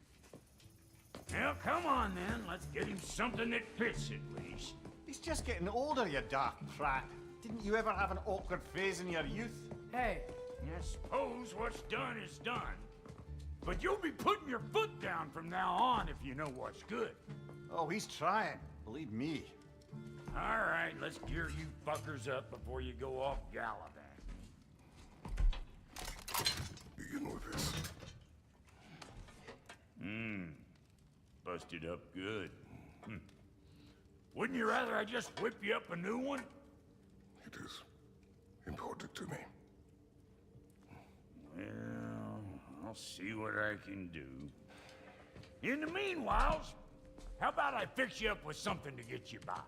Now, come on then. Let's get him something that fits at least. He's just getting older, you dark prat. Didn't you ever have an awkward phase in your youth? Hey, I suppose what's done is done. But you'll be putting your foot down from now on if you know what's good. Oh, he's trying. Believe me. All right, let's gear you fuckers up before you go off gallivanting. Begin with this. Busted up good. Wouldn't you rather I just whip you up a new one? It is important to me. Well, I'll see what I can do. In the meanwhile, how about I fix you up with something to get you by?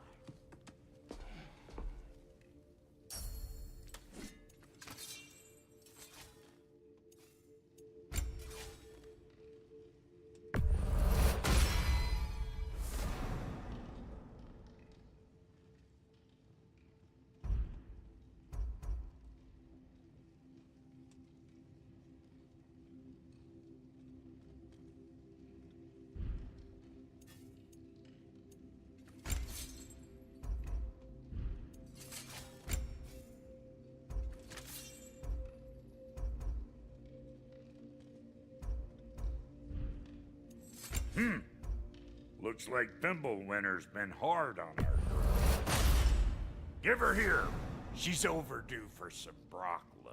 Looks like Fimbulwinter's been hard on our girl. Give her here. She's overdue for some Brock love.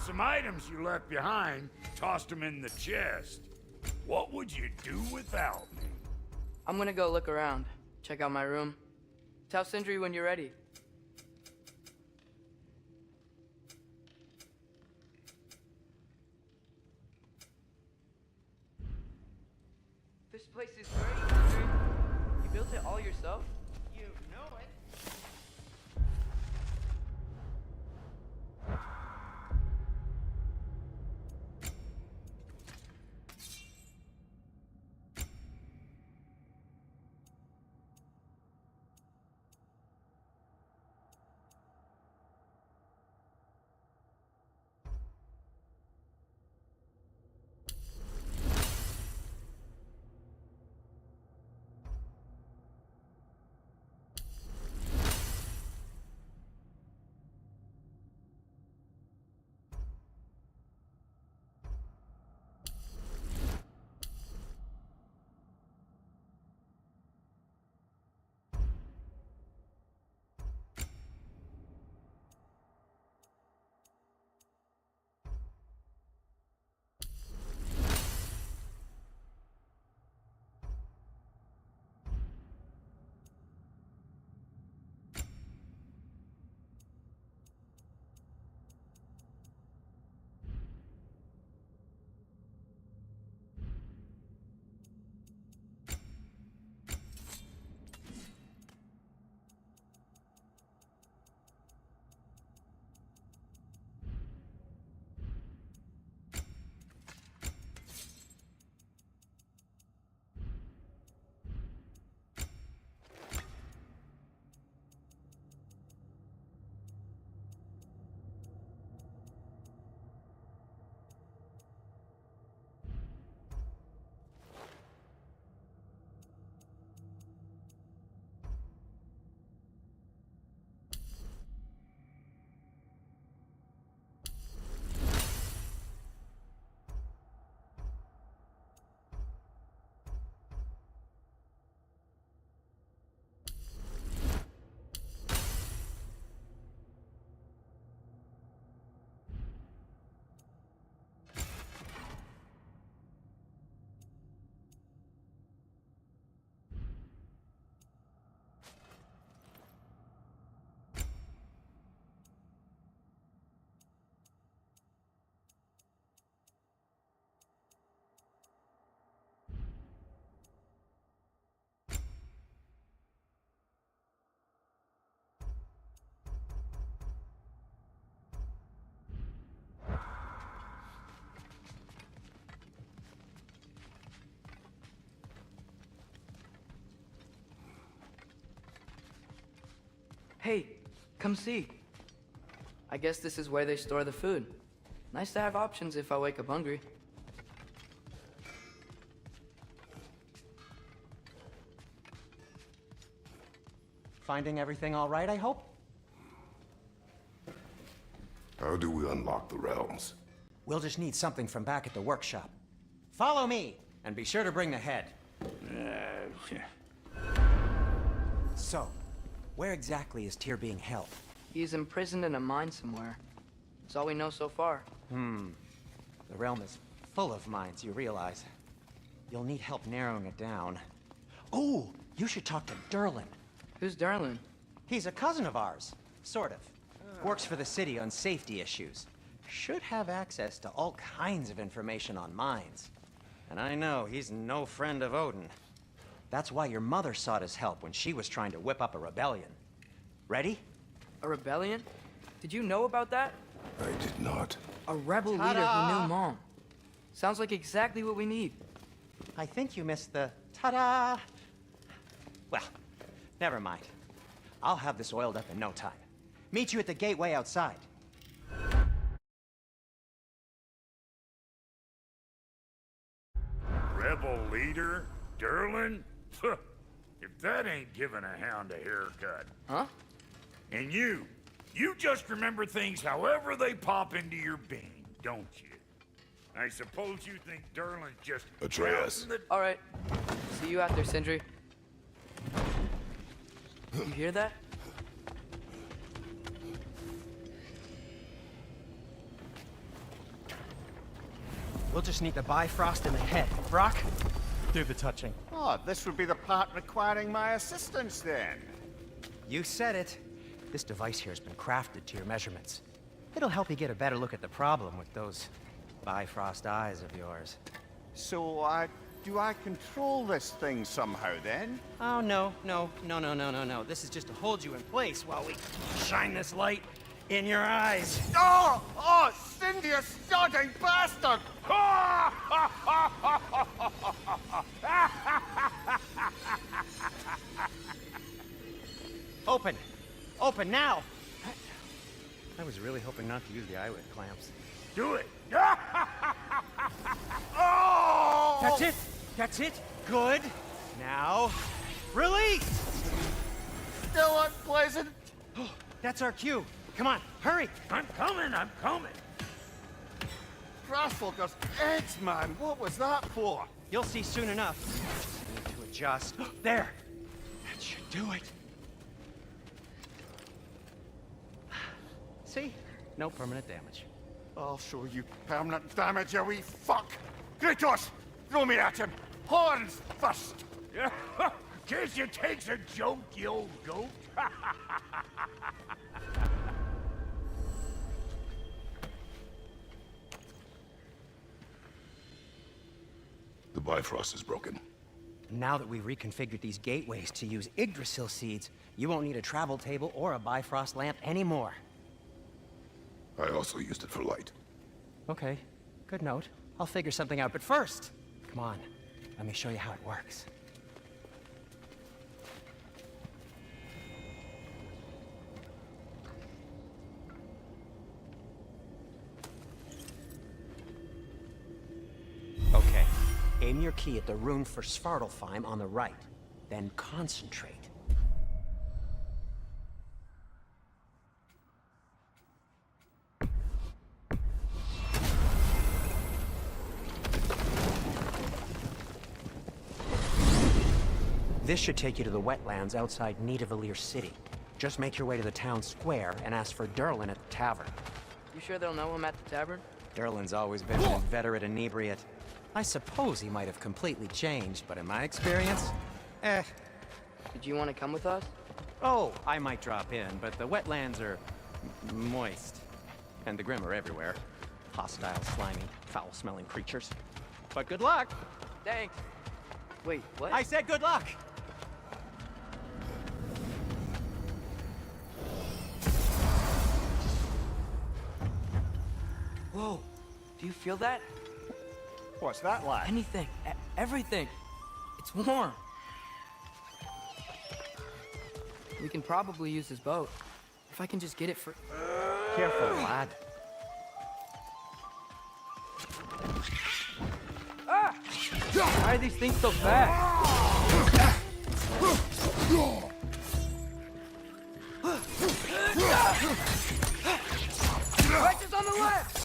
some items you left behind, tossed them in the chest. What would you do without me? I'm gonna go look around. Check out my room. Tell Sindri when you're ready. This place is great, Sindri. You built it all yourself? You know it. Hey, come see. I guess this is where they store the food. Nice to have options if I wake up hungry. Finding everything all right, I hope? How do we unlock the realms? We'll just need something from back at the workshop. Follow me, and be sure to bring the head. So, where exactly is Tyr being held? He's imprisoned in a mine somewhere. That's all we know so far. The realm is full of mines, you realize. You'll need help narrowing it down. Oh, you should talk to Derlin. Who's Derlin? He's a cousin of ours, sort of. Works for the city on safety issues. Should have access to all kinds of information on mines. And I know he's no friend of Odin. That's why your mother sought his help when she was trying to whip up a rebellion. Ready? A rebellion? Did you know about that? I did not. A rebel leader who knew Mom. Sounds like exactly what we need. I think you missed the ta-da! Well, never mind. I'll have this oiled up in no time. Meet you at the gateway outside. Rebel leader? Derlin? If that ain't giving a hound a haircut. Huh? And you just remember things however they pop into your being, don't you? I suppose you think Derlin's just... Atreus. All right. See you out there, Sindri. You hear that? We'll just need the Bifrost in the head. Brock, do the touching. Oh, this would be the part requiring my assistance then. You said it. This device here has been crafted to your measurements. It'll help you get a better look at the problem with those Bifrost eyes of yours. So, do I control this thing somehow then? Oh, no. This is just to hold you in place while we shine this light in your eyes. Oh! Oh, Cindy, you starting bastard! Open! Open now! I was really hoping not to use the eyelid clamps. Do it! Oh! That's it! That's it! Good! Now, release! Still unpleasant. That's our cue. Come on, hurry! I'm coming, I'm coming. Crossfocus, eggs, man. What was that for? You'll see soon enough. Just need to adjust. There! That should do it. See? No permanent damage. I'll show you permanent damage, you wee fuck. Kratos, throw me at him. Horns first. Guess you takes a joke, you old goat. The Bifrost is broken. Now that we've reconfigured these gateways to use Yggdrasil seeds, you won't need a travel table or a Bifrost lamp anymore. I also used it for light. Okay, good note. I'll figure something out, but first, come on, let me show you how it works. Okay, aim your key at the rune for Svartalfheim on the right, then concentrate. This should take you to the wetlands outside Nidavellir City. Just make your way to the town square and ask for Durlin at the tavern. You sure they'll know him at the tavern? Durlin's always been an inveterate inebriate. I suppose he might have completely changed, but in my experience, Did you want to come with us? Oh, I might drop in, but the wetlands are moist. And the Grim are everywhere. Hostile, slimy, foul-smelling creatures. But good luck! Thanks. Wait, what? I said good luck! Whoa, do you feel that? What's that like? Anything, everything. It's warm. We can probably use this boat. If I can just get it for... Careful, lad. Ah! Why are these things so fast? Wedges on the left!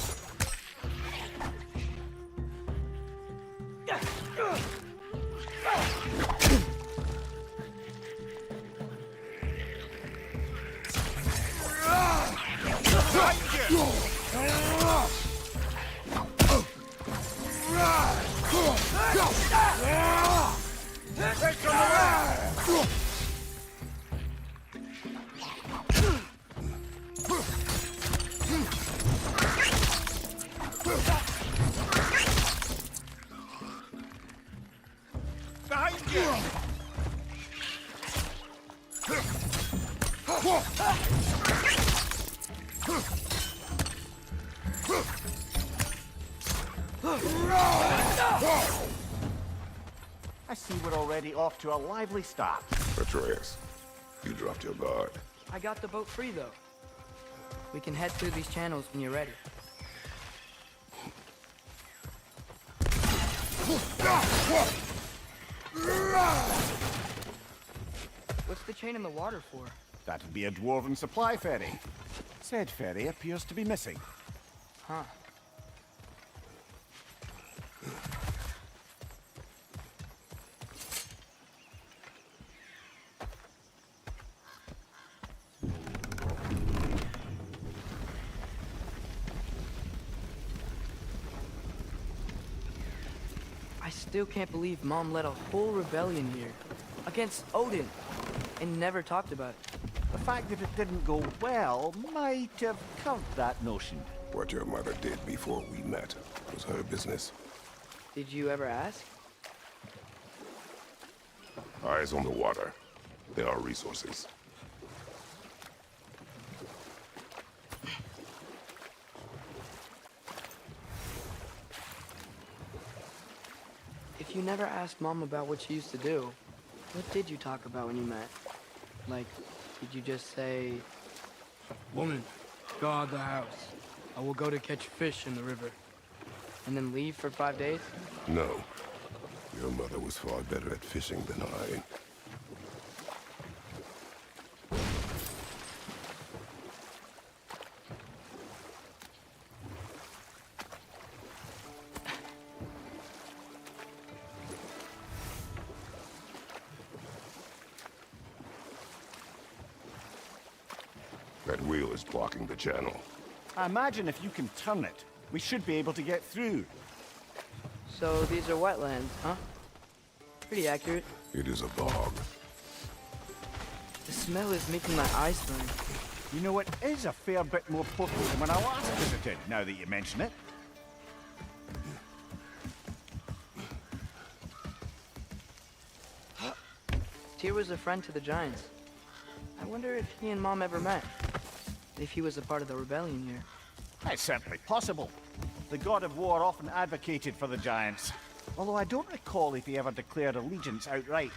Behind you! I see we're already off to a lively start. Atreus, you dropped your guard. I got the boat free, though. We can head through these channels when you're ready. What's the chain in the water for? That'd be a dwarven supply ferry. Said ferry appears to be missing. Huh. still can't believe Mom led a whole rebellion here. Against Odin. And never talked about it. The fact that it didn't go well might have curved that notion. What your mother did before we met was her business. Did you ever ask? Eyes on the water. There are resources. If you never asked Mom about what she used to do, what did you talk about when you met? Like, did you just say... Woman, guard the house. I will go to catch fish in the river. And then leave for 5 days? No. Your mother was far better at fishing than I. That wheel is blocking the channel. I imagine if you can turn it, we should be able to get through. So these are wetlands, huh? Pretty accurate. It is a bog. The smell is making my eyes burn. You know, it is a fair bit more potent than when I last visited, now that you mention it. Tyr was a friend to the Giants. I wonder if he and Mom ever met. If he was a part of the rebellion here. It's certainly possible. The god of war often advocated for the giants. Although I don't recall if he ever declared allegiance outright.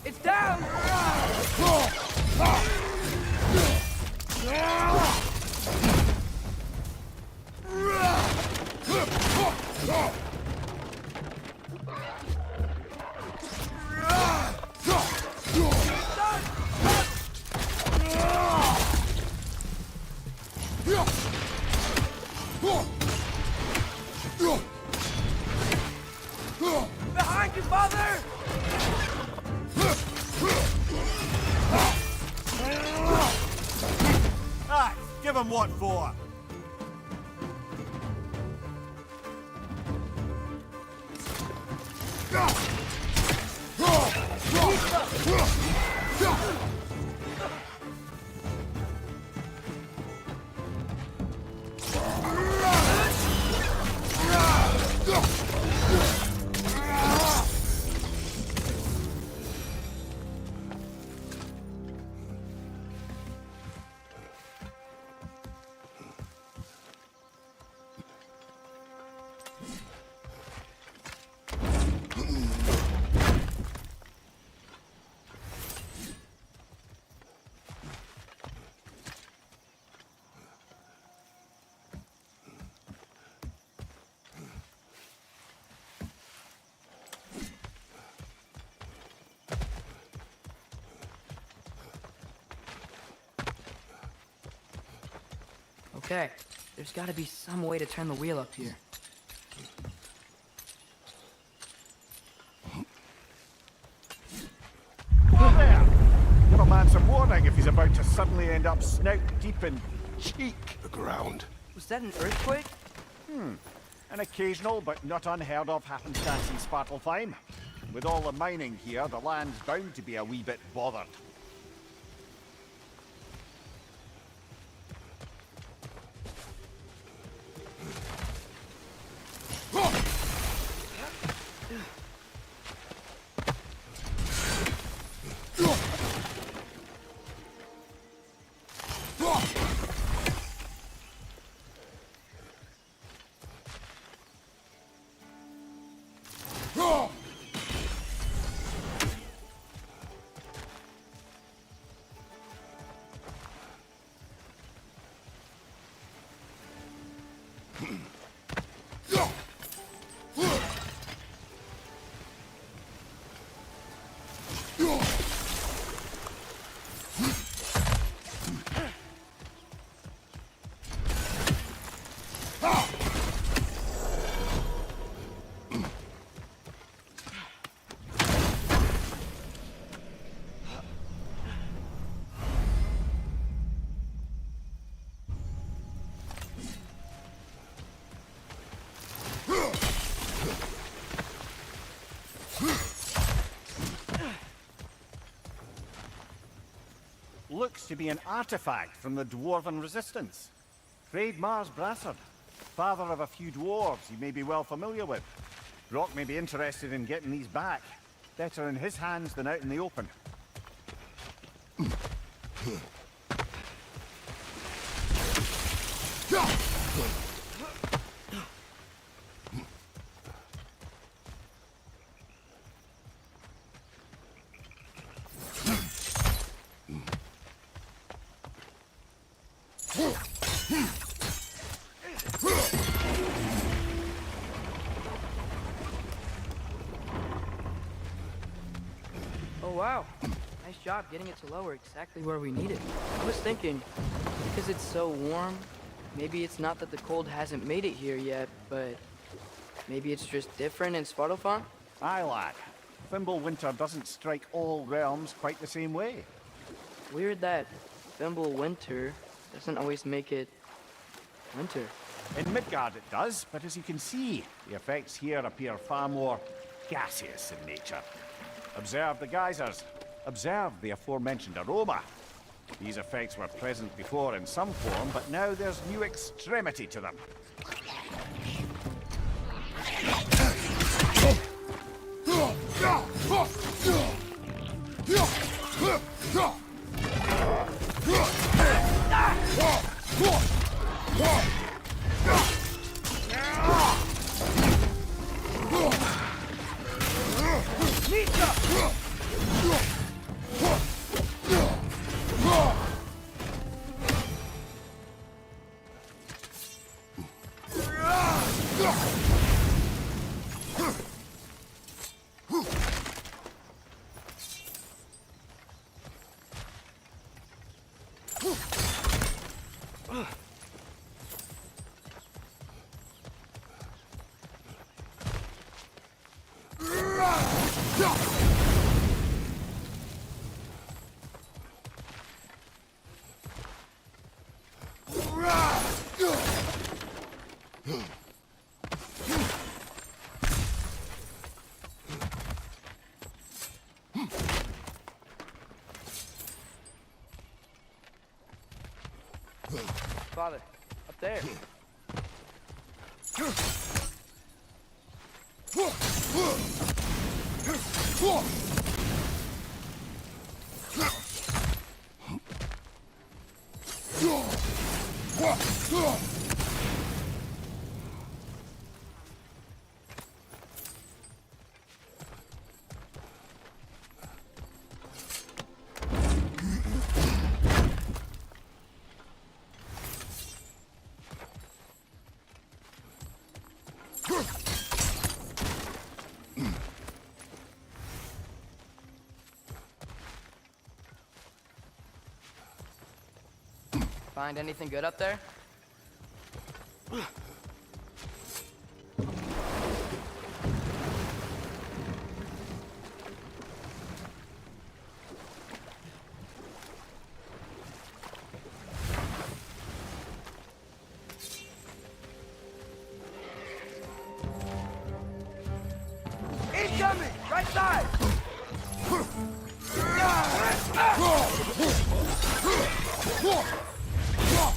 It's down! Behind you, father! Ah, give him what for? Okay, there's gotta be some way to turn the wheel up here. Oh, there! Give a man some warning if he's about to suddenly end up snout deep in cheek. The ground. Was that an earthquake? An occasional but not unheard of happenstance in Svartalfheim. With all the mining here, the land's bound to be a wee bit bothered. looks to be an artifact from the Dwarven Resistance. Freyd Mars Brassard, father of a few dwarves you may be well familiar with. Brock may be interested in getting these back. Better in his hands than out in the open. Oh wow, nice job getting it to lower exactly where we need it. I was thinking, because it's so warm, maybe it's not that the cold hasn't made it here yet, but maybe it's just different in Svartalfheim? Aye, lad. Thimble winter doesn't strike all realms quite the same way. Weird that Thimble winter doesn't always make it winter. In Midgard it does, but as you can see, the effects here appear far more gaseous in nature. Observe the geysers. Observe the aforementioned aroma. These effects were present before in some form, but now there's new extremity to them. Father, up there. Find anything good up there? Incoming! Right side!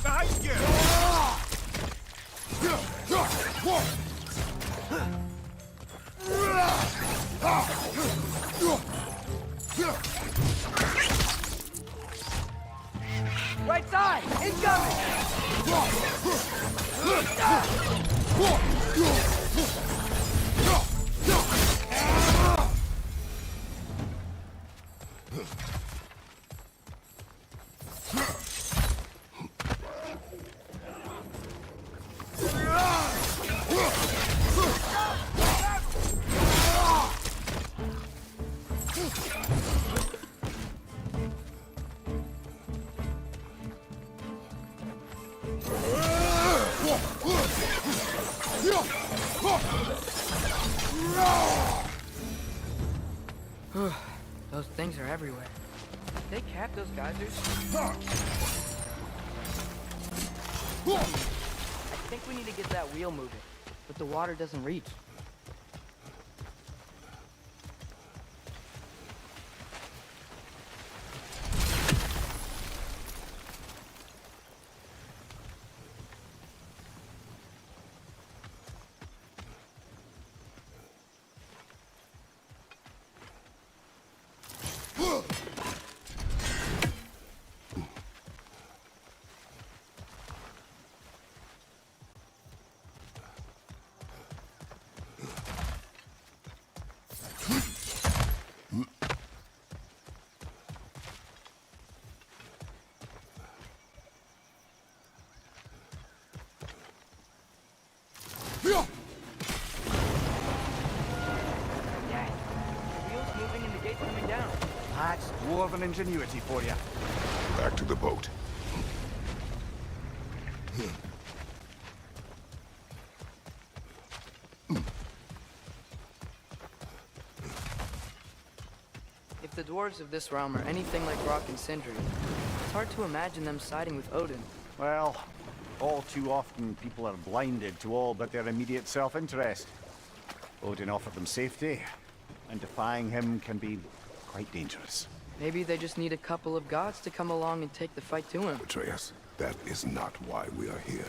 Behind you! Right side! Incoming! Those things are everywhere. Did they cap those geysers? I think we need to get that wheel moving, but the water doesn't reach. That's dwarven ingenuity for you. Back to the boat. If the dwarves of this realm are anything like Rock and Sindri, it's hard to imagine them siding with Odin. Well, all too often people are blinded to all but their immediate self-interest. Odin offered them safety, and defying him can be quite dangerous. Maybe they just need a couple of gods to come along and take the fight to him. Atreus, that is not why we are here.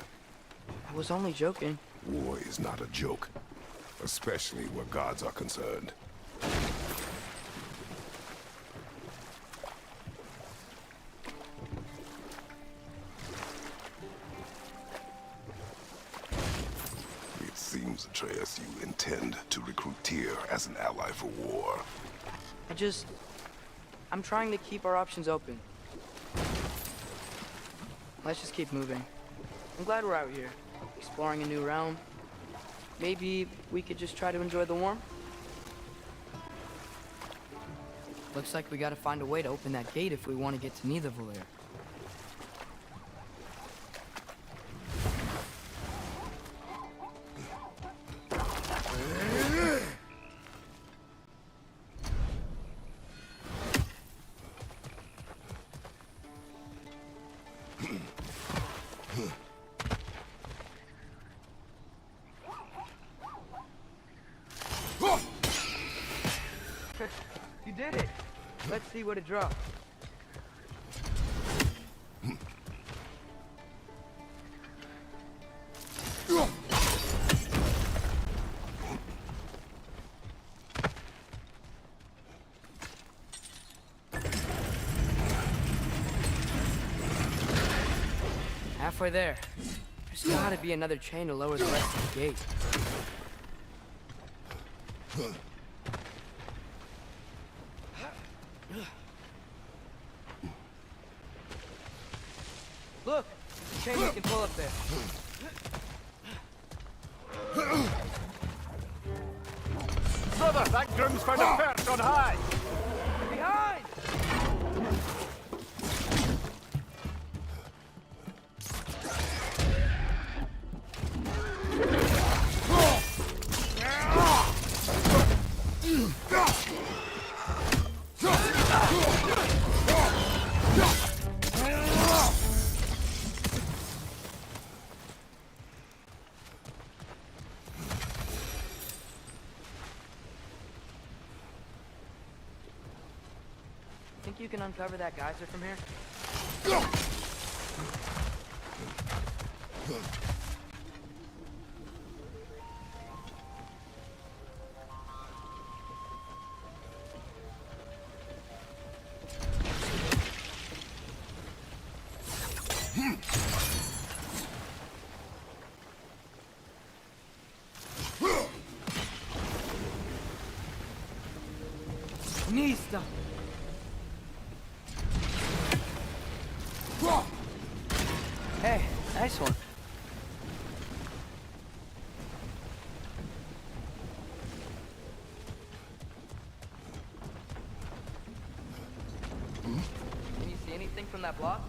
I was only joking. War is not a joke, especially where gods are concerned. It seems, Atreus, you intend to recruit Tyr as an ally for war. I'm trying to keep our options open. Let's just keep moving. I'm glad we're out here, exploring a new realm. Maybe we could just try to enjoy the warmth? Looks like we gotta find a way to open that gate if we want to get to Nidavellir. You did it! Let's see what it drops. Halfway there. There's gotta be another chain to lower the rest of the gate. Look! The chain we can pull up there. Brother, that groom's found a perch on high! Behind! Think you can uncover that geyser from here? Nista! Hey, nice one. Can you see anything from that block?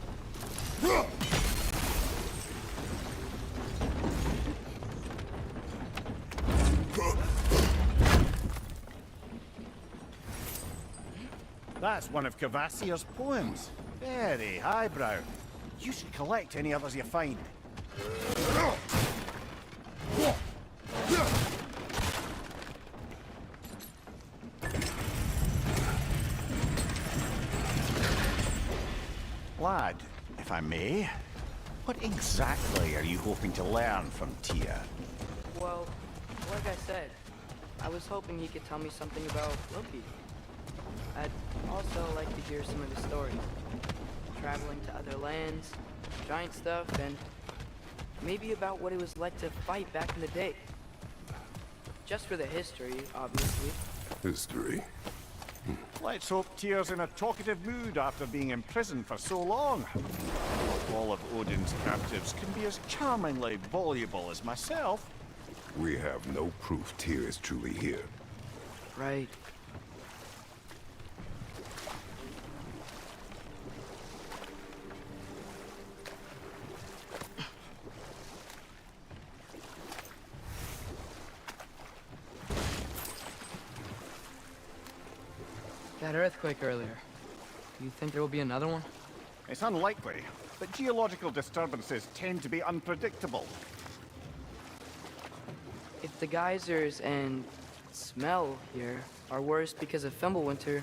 That's one of Kvasir's poems. Very highbrow. You should collect any others you find. Lad, if I may, what exactly are you hoping to learn from Tyr? Well, like I said, I was hoping he could tell me something about Loki. I'd also like to hear some of his stories. Traveling to other lands, giant stuff, and maybe about what it was like to fight back in the day. Just for the history, obviously. History? Let's hope Tyr's in a talkative mood after being imprisoned for so long. All of Odin's captives can be as charmingly voluble as myself. We have no proof Tyr is truly here. Right. That earthquake earlier. Do you think there will be another one? It's unlikely, but geological disturbances tend to be unpredictable. If the geysers and smell here are worse because of Fimbulwinter,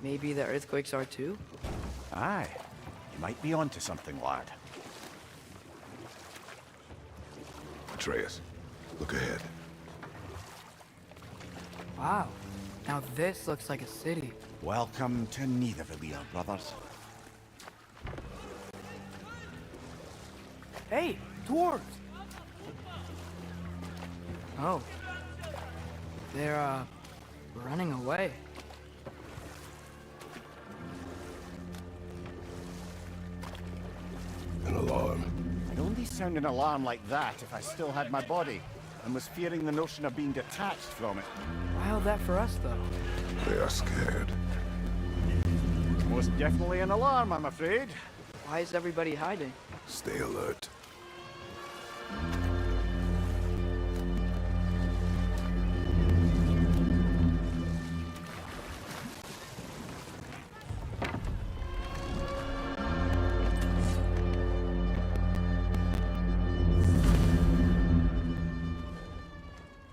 maybe the earthquakes are too? Aye, you might be onto something, lad. Atreus, look ahead. Wow. Now this looks like a city. Welcome to Nidavellir, brothers. Hey, dwarves! Oh. They're, running away. An alarm. I'd only sound an alarm like that if I still had my body, and was fearing the notion of being detached from it. Wild that for us, though. They are scared. Most definitely an alarm, I'm afraid. Why is everybody hiding? Stay alert.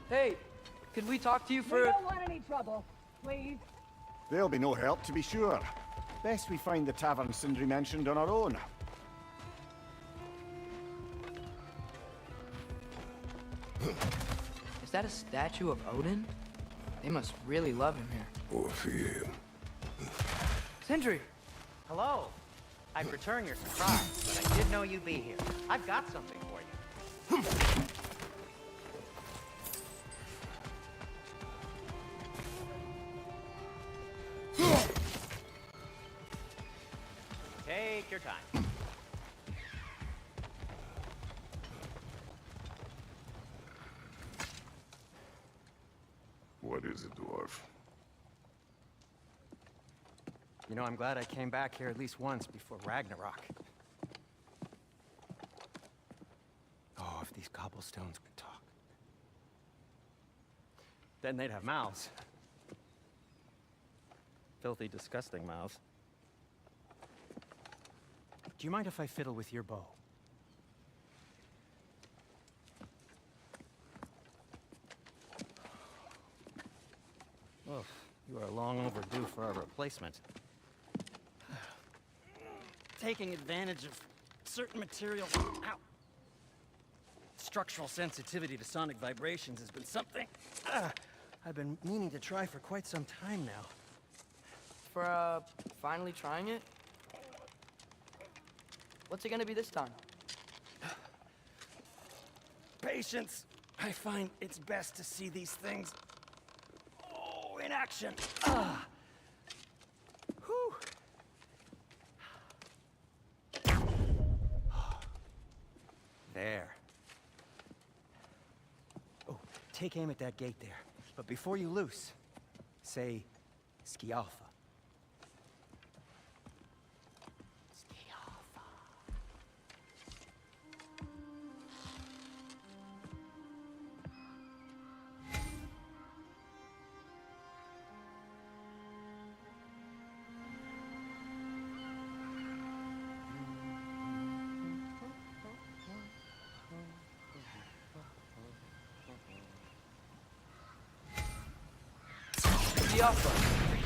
Hey, could we talk to you for... We don't want any trouble, please. There'll be no help, to be sure. Best we find the tavern Sindri mentioned on our own. Is that a statue of Odin? They must really love him here. Or fear him. Sindri! Hello. I'd return your surprise, but I did know you'd be here. I've got something for you. Take your time. What is it, dwarf? You know, I'm glad I came back here at least once before Ragnarok. Oh, if these cobblestones could talk. Then they'd have mouths. Filthy, disgusting mouths. Do you mind if I fiddle with your bow? Oh, you are long overdue for a replacement. Taking advantage of certain materials. Ow. Structural sensitivity to sonic vibrations has been something I've been meaning to try for quite some time now. For, finally trying it? What's it gonna be this time? Patience. I find it's best to see these things in action. Whew. There. Oh, take aim at that gate there. But before you loose, say Skialfa.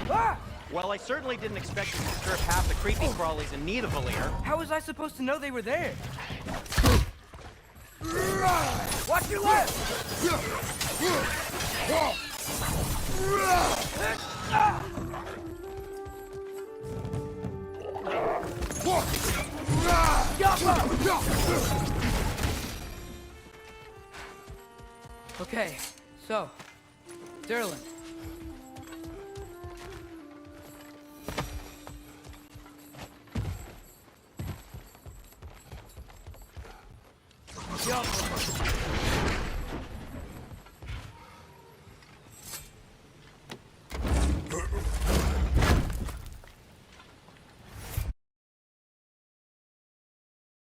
Ah! Well, I certainly didn't expect you to disturb half the creepy crawlies in Nidavellir. How was I supposed to know they were there? Watch your left! Okay, so, Derlin.